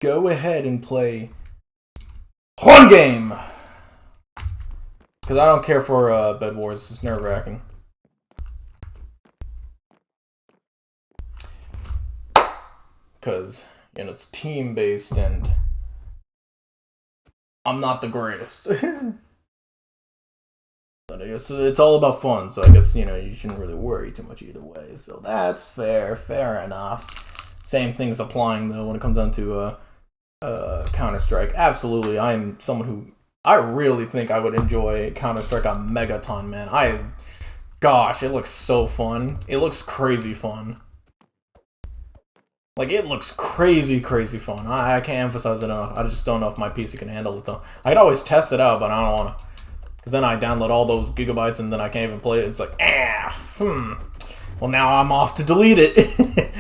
go ahead and play one game? Because I don't care for Bed Wars. It's nerve-wracking. Because, you know, it's team-based and I'm not the greatest. But it's all about fun, so I guess, you know, you shouldn't really worry too much either way. So that's fair enough. Same thing's applying, though, when it comes down to Counter-Strike. Absolutely, I'm someone who... I really think I would enjoy Counter-Strike on Megaton, man. Gosh, it looks so fun. It looks crazy fun. Like, it looks crazy fun. I can't emphasize it enough. I just don't know if my PC can handle it, though. I could always test it out, but I don't want to. Because then I download all those gigabytes and then I can't even play it. It's like, well, now I'm off to delete it.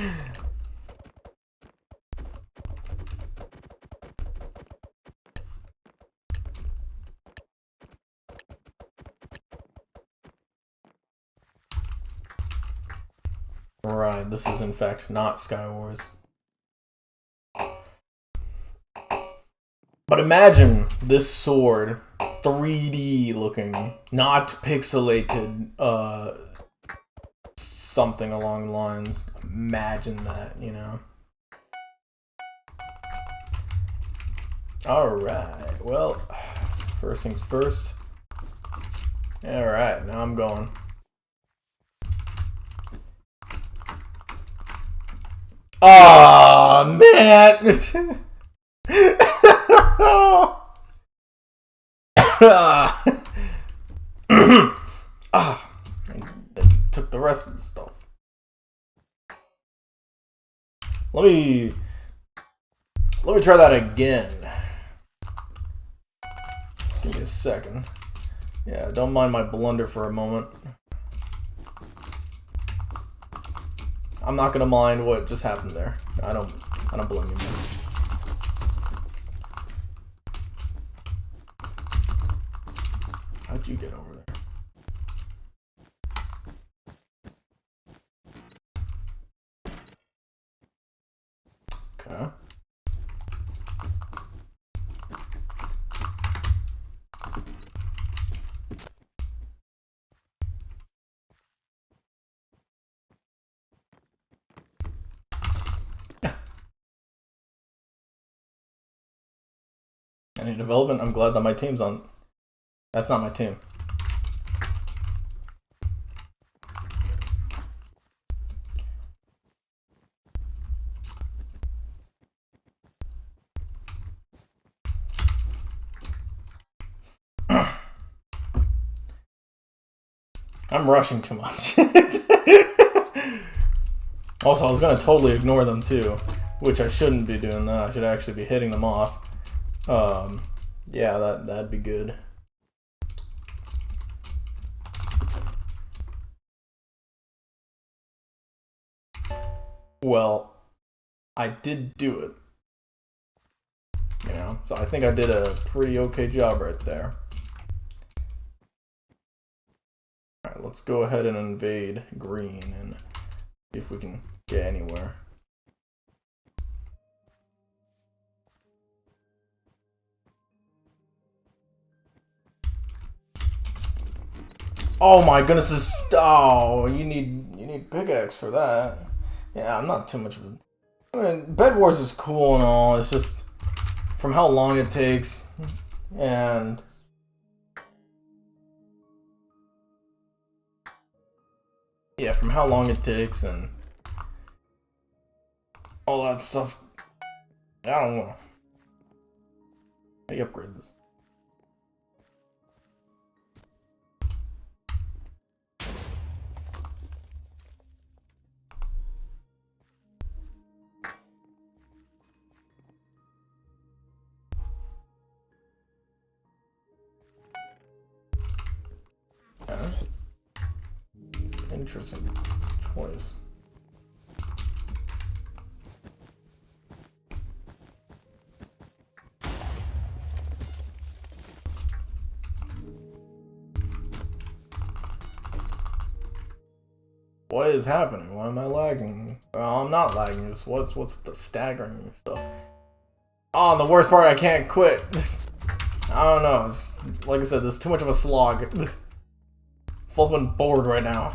Right, this is in fact not Skywars. But imagine this sword, 3D looking, not pixelated, something along the lines. Imagine that, you know. Alright, well, first things first. Alright, now I'm going. Oh man! They took the rest of the stuff. Let me try that again. Give me a second. Yeah, don't mind my blunder for a moment. I'm not gonna mind what just happened there. I don't blame you, man. How'd you get over there? Okay. Any development? I'm glad that my team's on. That's not my team. I'm rushing too much. Also, I was gonna totally ignore them too, which I shouldn't be doing that. I should actually be hitting them off. Yeah, that'd be good. Well, I did do it. You know, so I think I did a pretty okay job right there. Alright, let's go ahead and invade green and see if we can get anywhere. Oh my goodness, oh, you need pickaxe for that. Yeah, I'm not too much of a... I mean, Bed Wars is cool and all, it's just from how long it takes, and... Yeah, from how long it takes, and... all that stuff. I don't know. How do you upgrade this? Yeah. Interesting choice. What is happening? Why am I lagging? Well, I'm not lagging. It's what's the staggering stuff? Oh, and the worst part, I can't quit. I don't know. It's, like I said, there's too much of a slog. Fucking bored right now.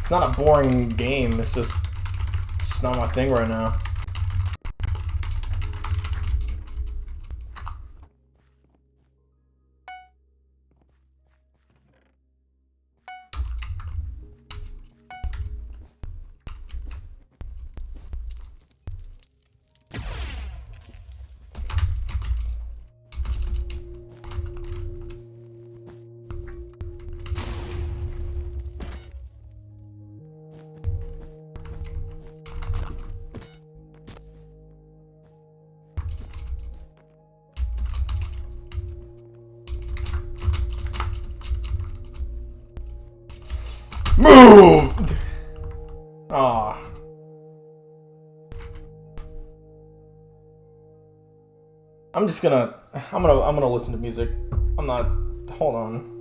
It's not a boring game. It's just not my thing right now. Moved! Aw. I'm gonna listen to music. I'm not, hold on.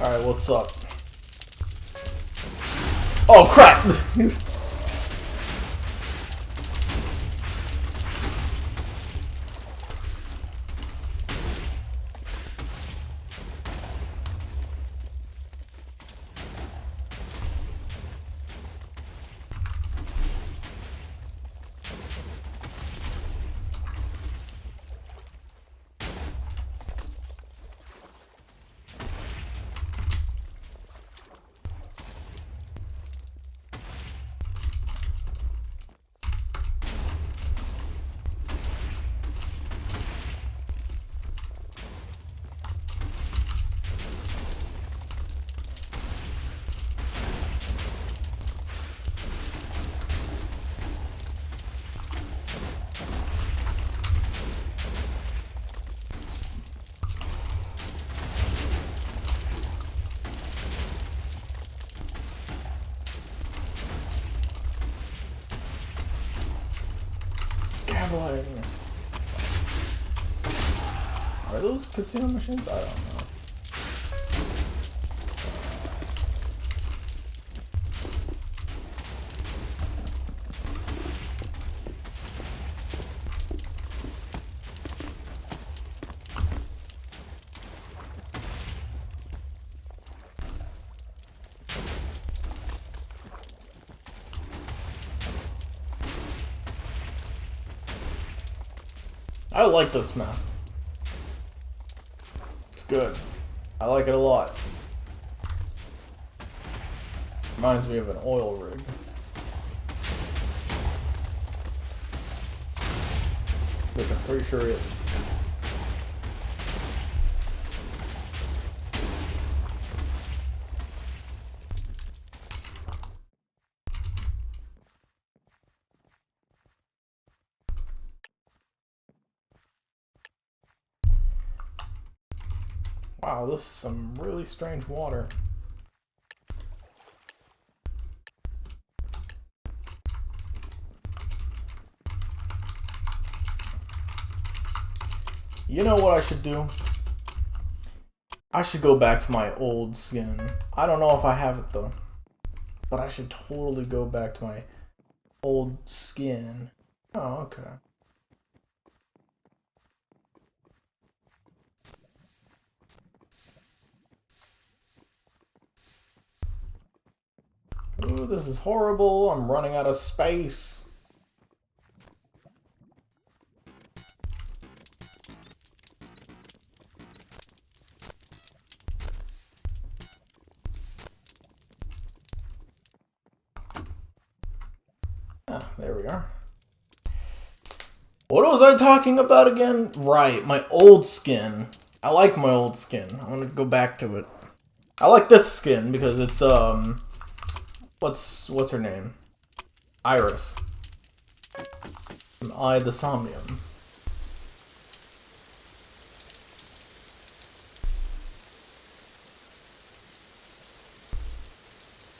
Alright, what's up? Oh, crap! Are those casino machines? I don't know. I like this map. It's good. I like it a lot. Reminds me of an oil rig. Which I'm pretty sure is. Wow, this is some really strange water. You know what I should do? I should go back to my old skin. I don't know if I have it though. But I should totally go back to my old skin. Oh, okay. Ooh, this is horrible. I'm running out of space. Ah, there we are. What was I talking about again? Right, my old skin. I like my old skin. I want to go back to it. I like this skin because it's, what's her name? Iris. From I the Somnium.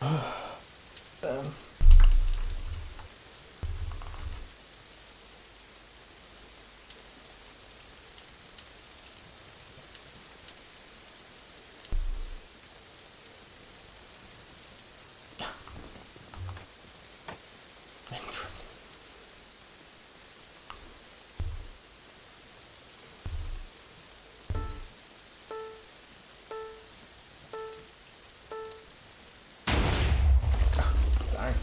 Damn. Interesting. Dang.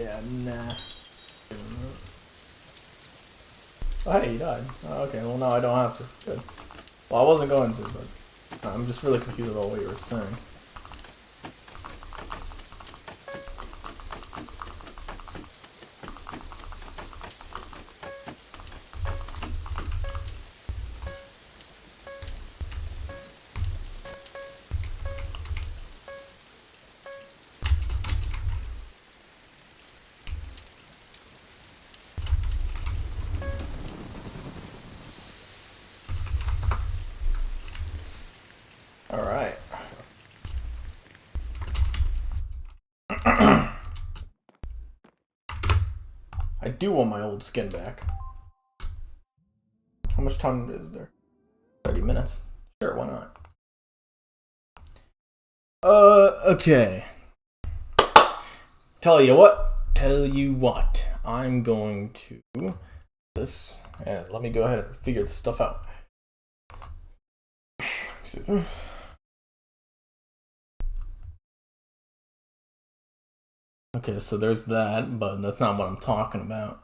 Yeah, nah. Oh, hey, you died. Oh, okay, well, now I don't have to. Good. Well, I wasn't going to, but I'm just really confused about what you were saying. Alright. I do want my old skin back. How much time is there? 30 minutes. Sure, why not? Okay. Tell you what. I'm going to this, and let me go ahead and figure this stuff out. Excuse me. Okay, so there's that, but that's not what I'm talking about.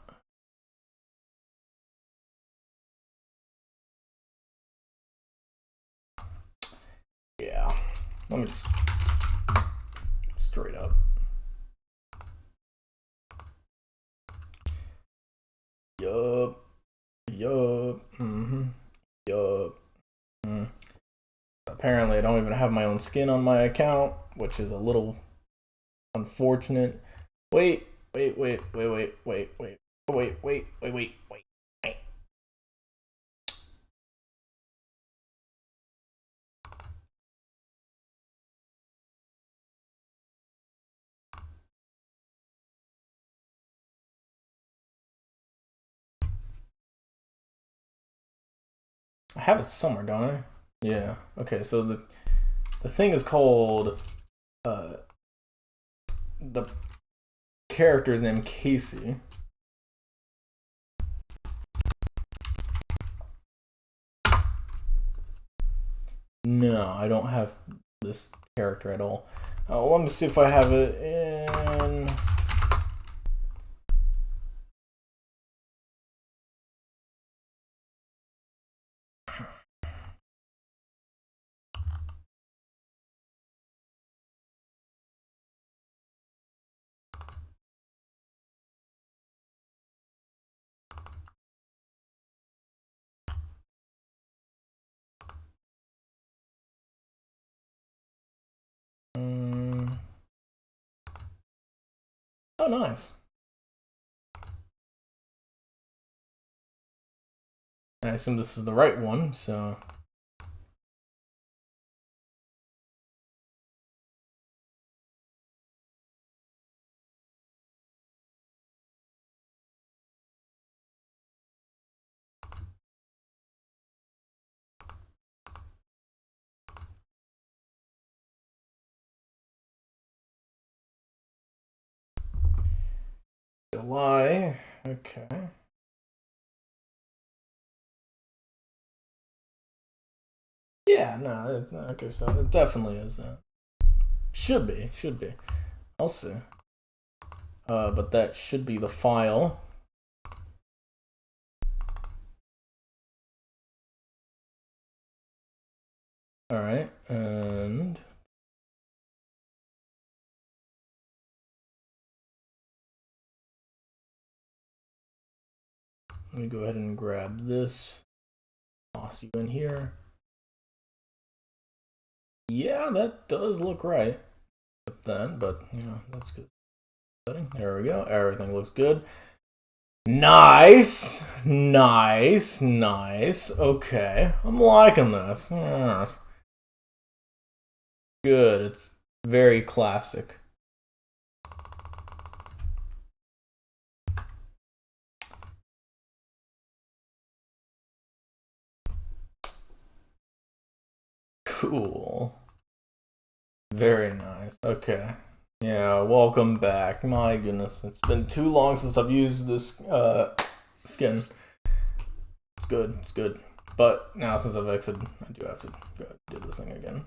Yeah, let me just straight up. Yup. Apparently, I don't even have my own skin on my account, which is a little unfortunate. Wait. I have it somewhere, don't I? Yeah. Okay, so the thing is called the character is named Casey. No, I don't have this character at all. Let me see if I have it in. Oh, nice. And I assume this is the right one, so. July. Okay. Yeah, no, okay, so it definitely is that. Should be. I'll see. But that should be the file. Alright, and let me go ahead and grab this. Toss you in here. Yeah, that does look right. Then, but yeah, that's good. There we go. Everything looks good. Nice. Okay, I'm liking this. Yes. Good. It's very classic. Cool. Very nice. Okay. Yeah, welcome back. My goodness, it's been too long since I've used this skin. It's good. But now since I've exited, I do have to go do this thing again.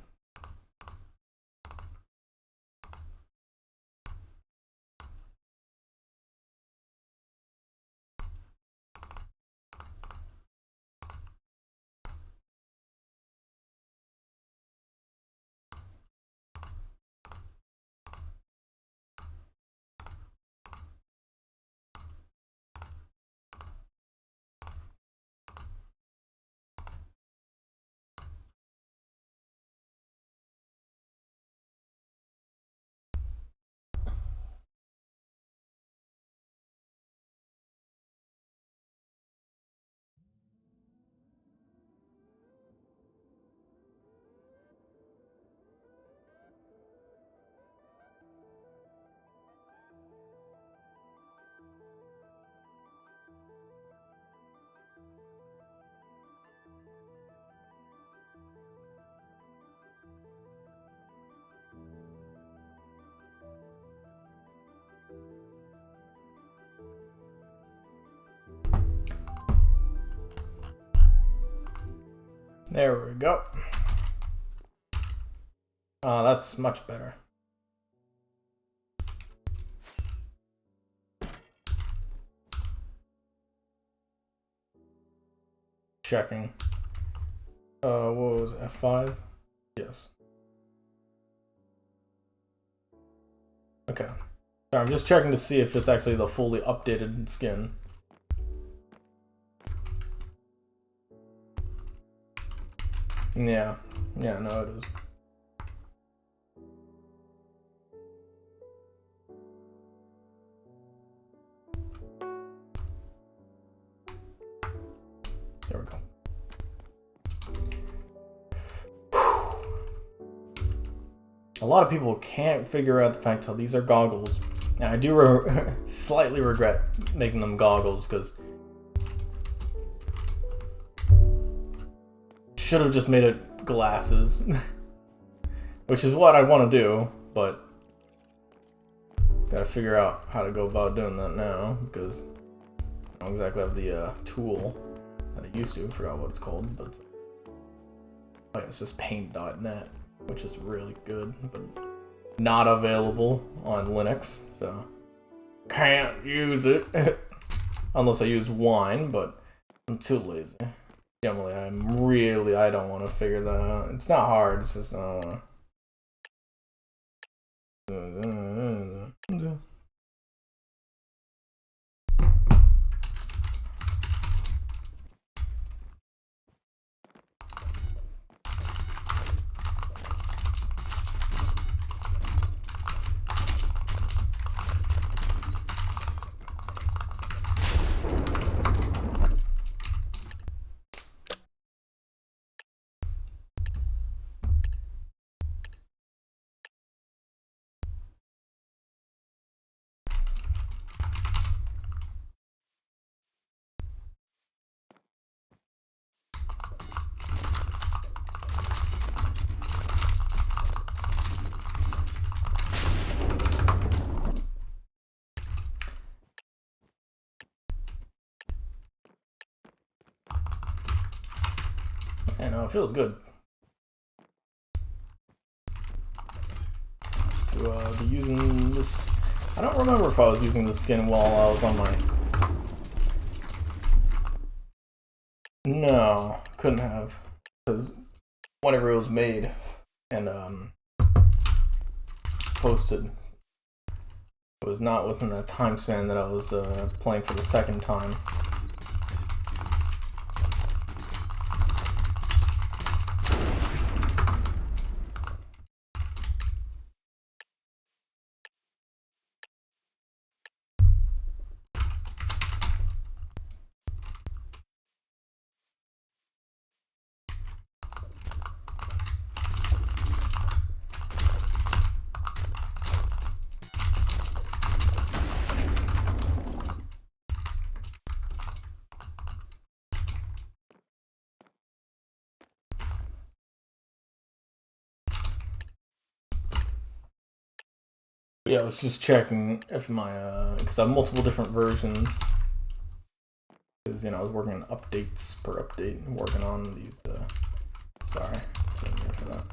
There we go. That's much better. Checking. What was it, F5? Yes. Okay. Sorry, I'm just checking to see if it's actually the fully updated skin. Yeah. Yeah, no, it is. There we go. A lot of people can't figure out the fact how these are goggles, and I do slightly regret making them goggles because should have just made it glasses, which is what I want to do, but gotta figure out how to go about doing that now because I don't exactly have the tool that I used to. I forgot what it's called, but oh yeah, it's just paint.net. Which is really good, but not available on Linux, so can't use it unless I use Wine, but I'm too lazy. Generally, I don't want to figure that out. It's not hard, it's just I don't want to. And it feels good to be using this. I don't remember if I was using the skin while I was on my. No, couldn't have, because whenever it was made and posted, it was not within that time span that I was playing for the second time. Yeah, I was just checking if my, because I have multiple different versions. Because, I was working on updates per update, working on these, sorry, for that.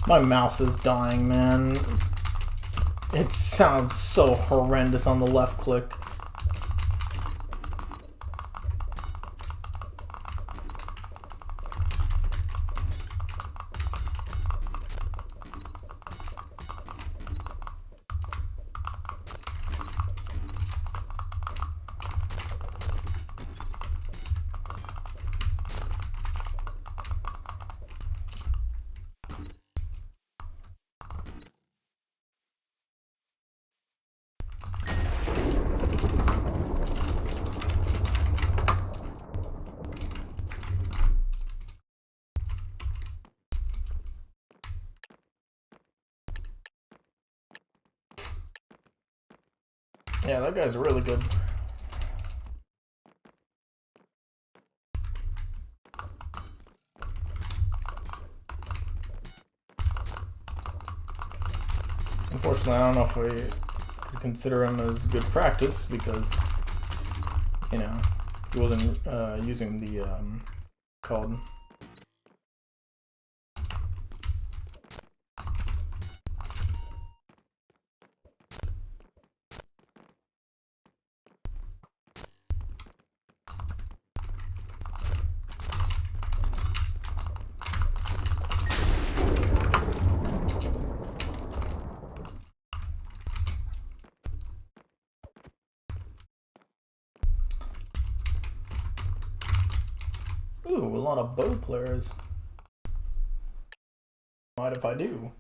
My mouse is dying, man. It sounds so horrendous on the left click. Yeah, that guy's really good. Unfortunately, I don't know if we could consider him as good practice because, you know, he wasn't using the called. Ooh, a lot of bow players. Mind if I do?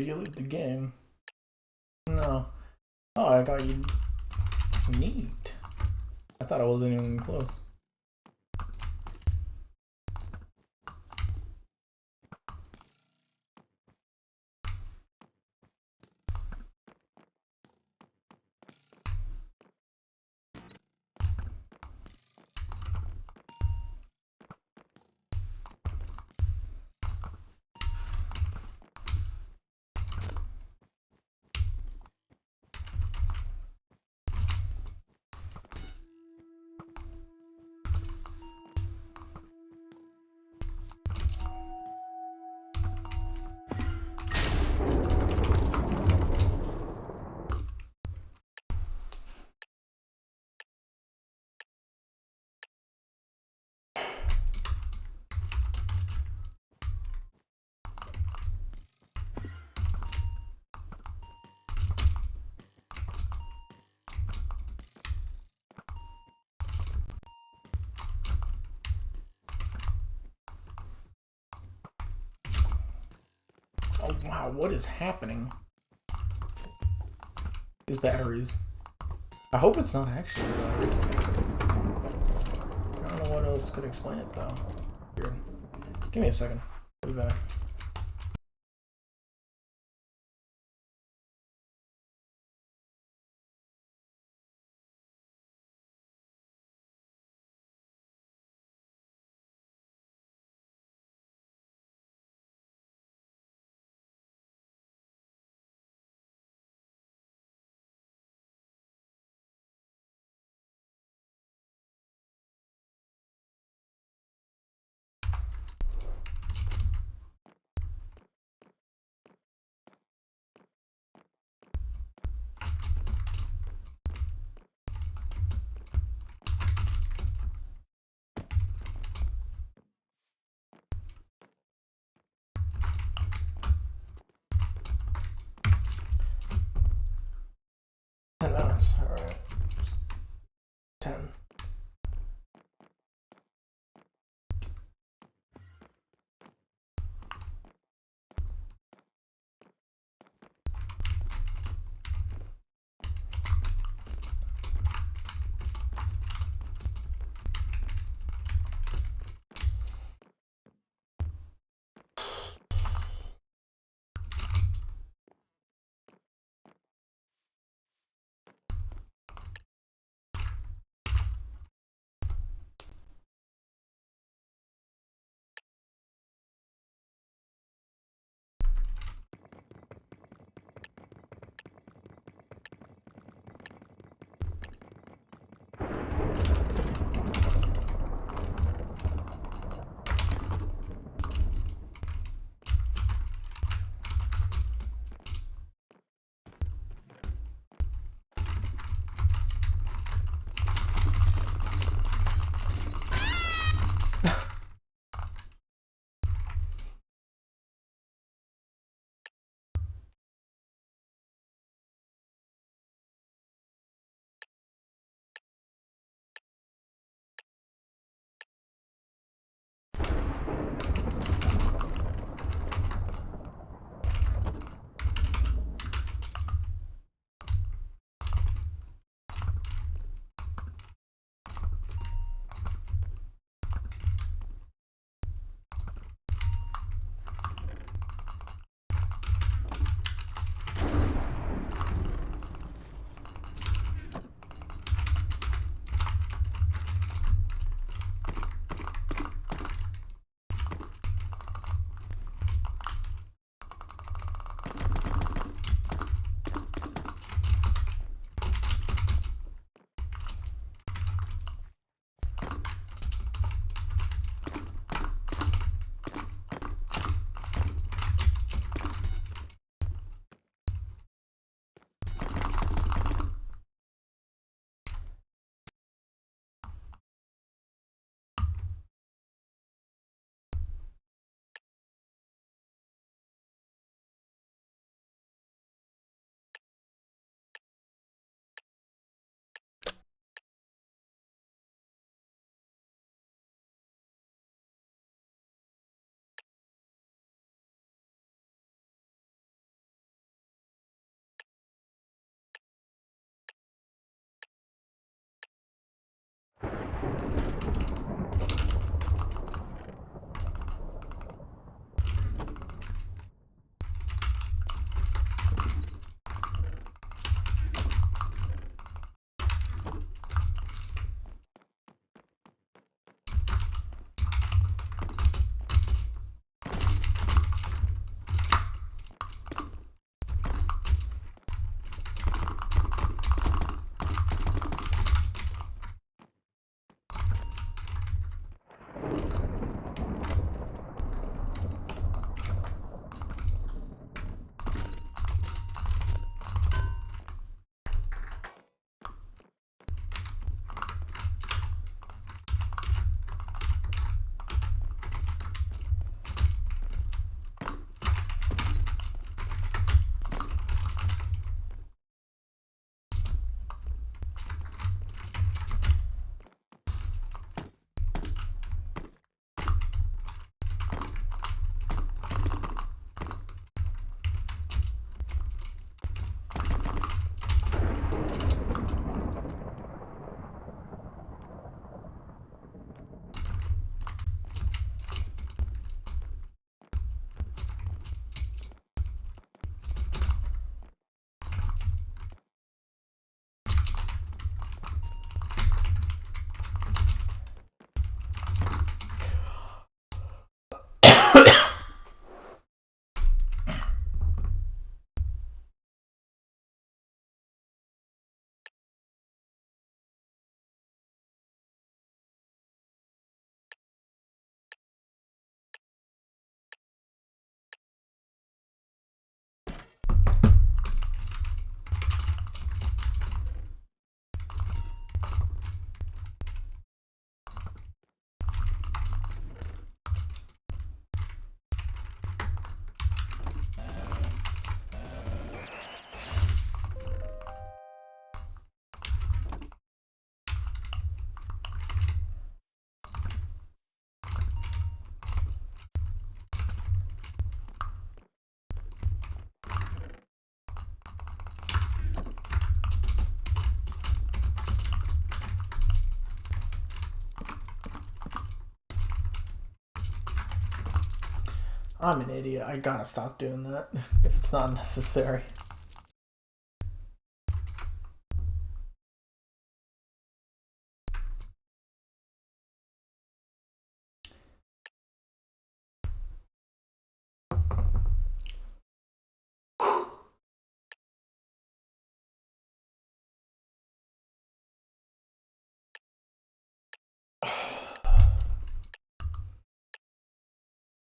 Did you leave the game? No. Oh, I got you. Neat. I thought I wasn't even close. Oh wow, what is happening? These batteries. I hope it's not actually batteries. I don't know what else could explain it though. Here. Give me a second. I'll be back. Alright. 10. I'm an idiot. I gotta stop doing that if it's not necessary.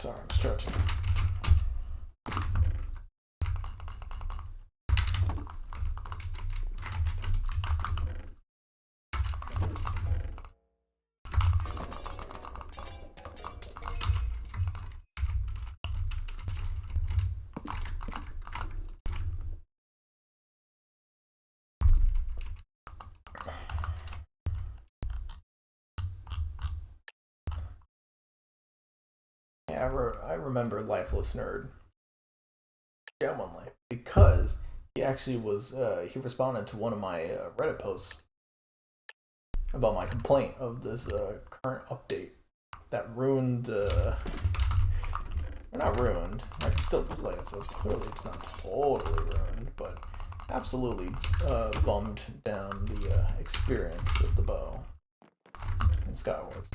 Sorry, I'm stretching. Yeah, I remember Lifeless Nerd. Genuinely. Because he actually was, he responded to one of my Reddit posts about my complaint of this current update that ruined, not ruined, I can still play it, so clearly it's not totally ruined, but absolutely bummed down the experience of the bow in Skywars.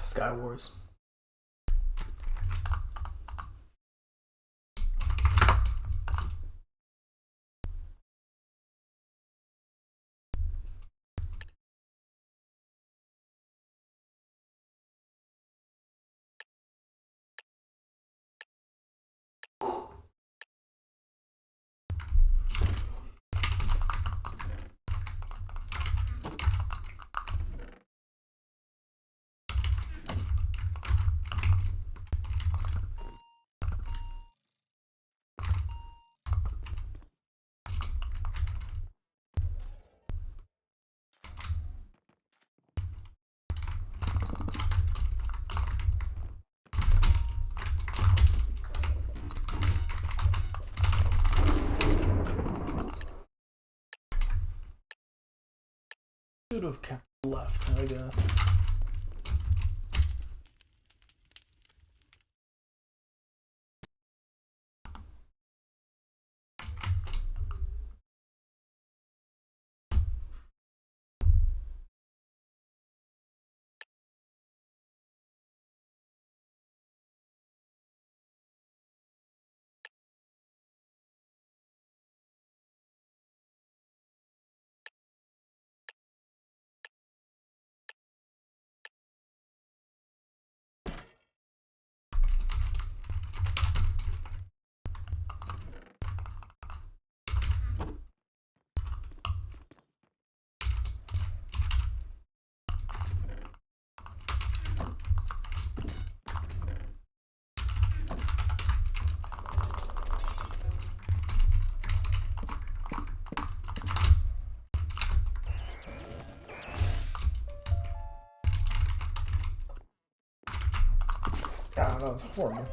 Skywars. Should have kept left, I guess. God, that was horrible.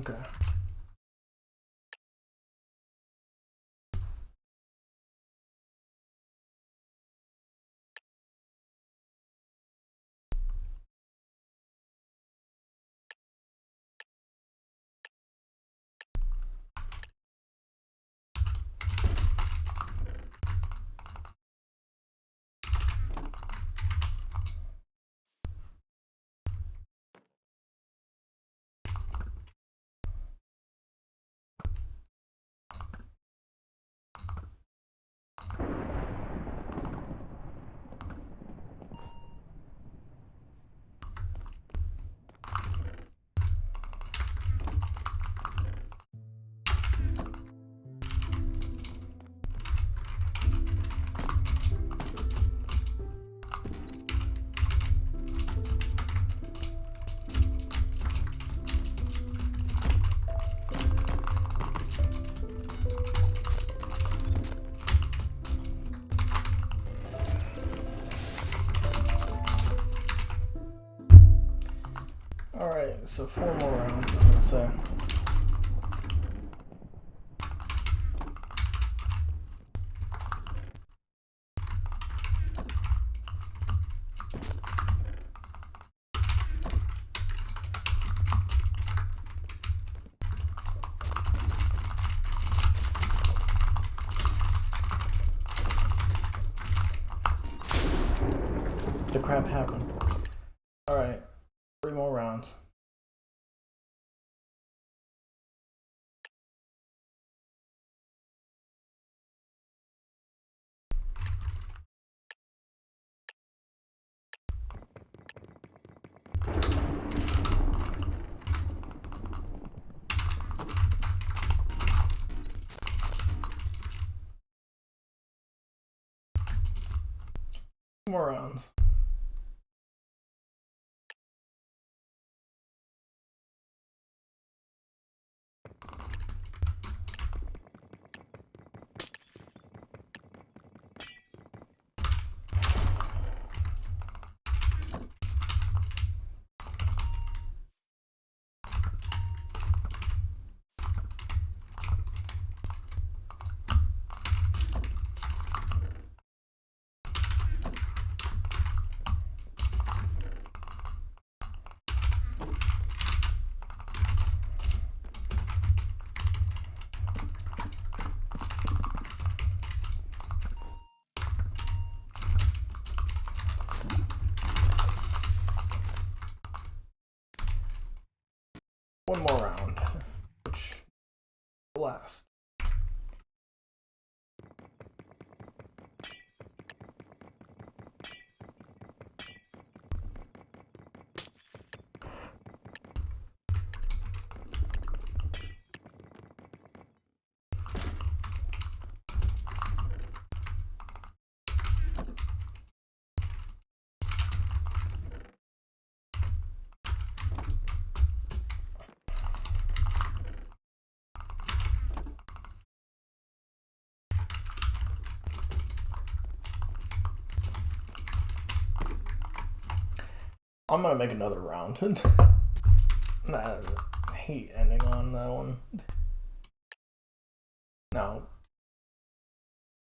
Okay. so 4 more rounds, I'm gonna say. The crap happened. Alright, 3 more rounds. More rounds. One more round, which will last. I'm gonna make another round. I hate ending on that one. Now,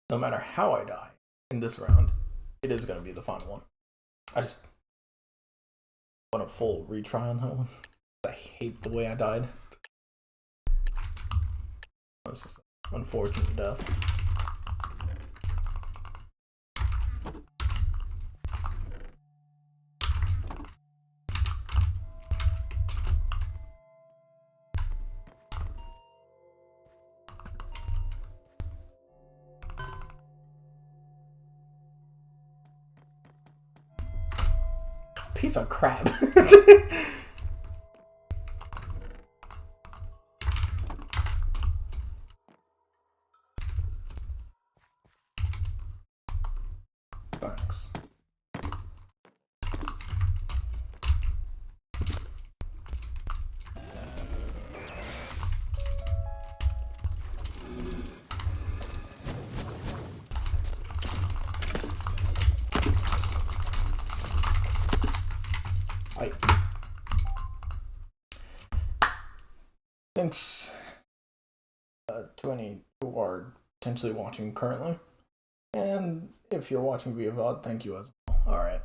no matter how I die in this round, it is gonna be the final one. I just want a full retry on that one. I hate the way I died. That's just an unfortunate death. Piece of crap. Thanks. Thanks to any who are potentially watching currently. And if you're watching via VOD, thank you as well. Alright.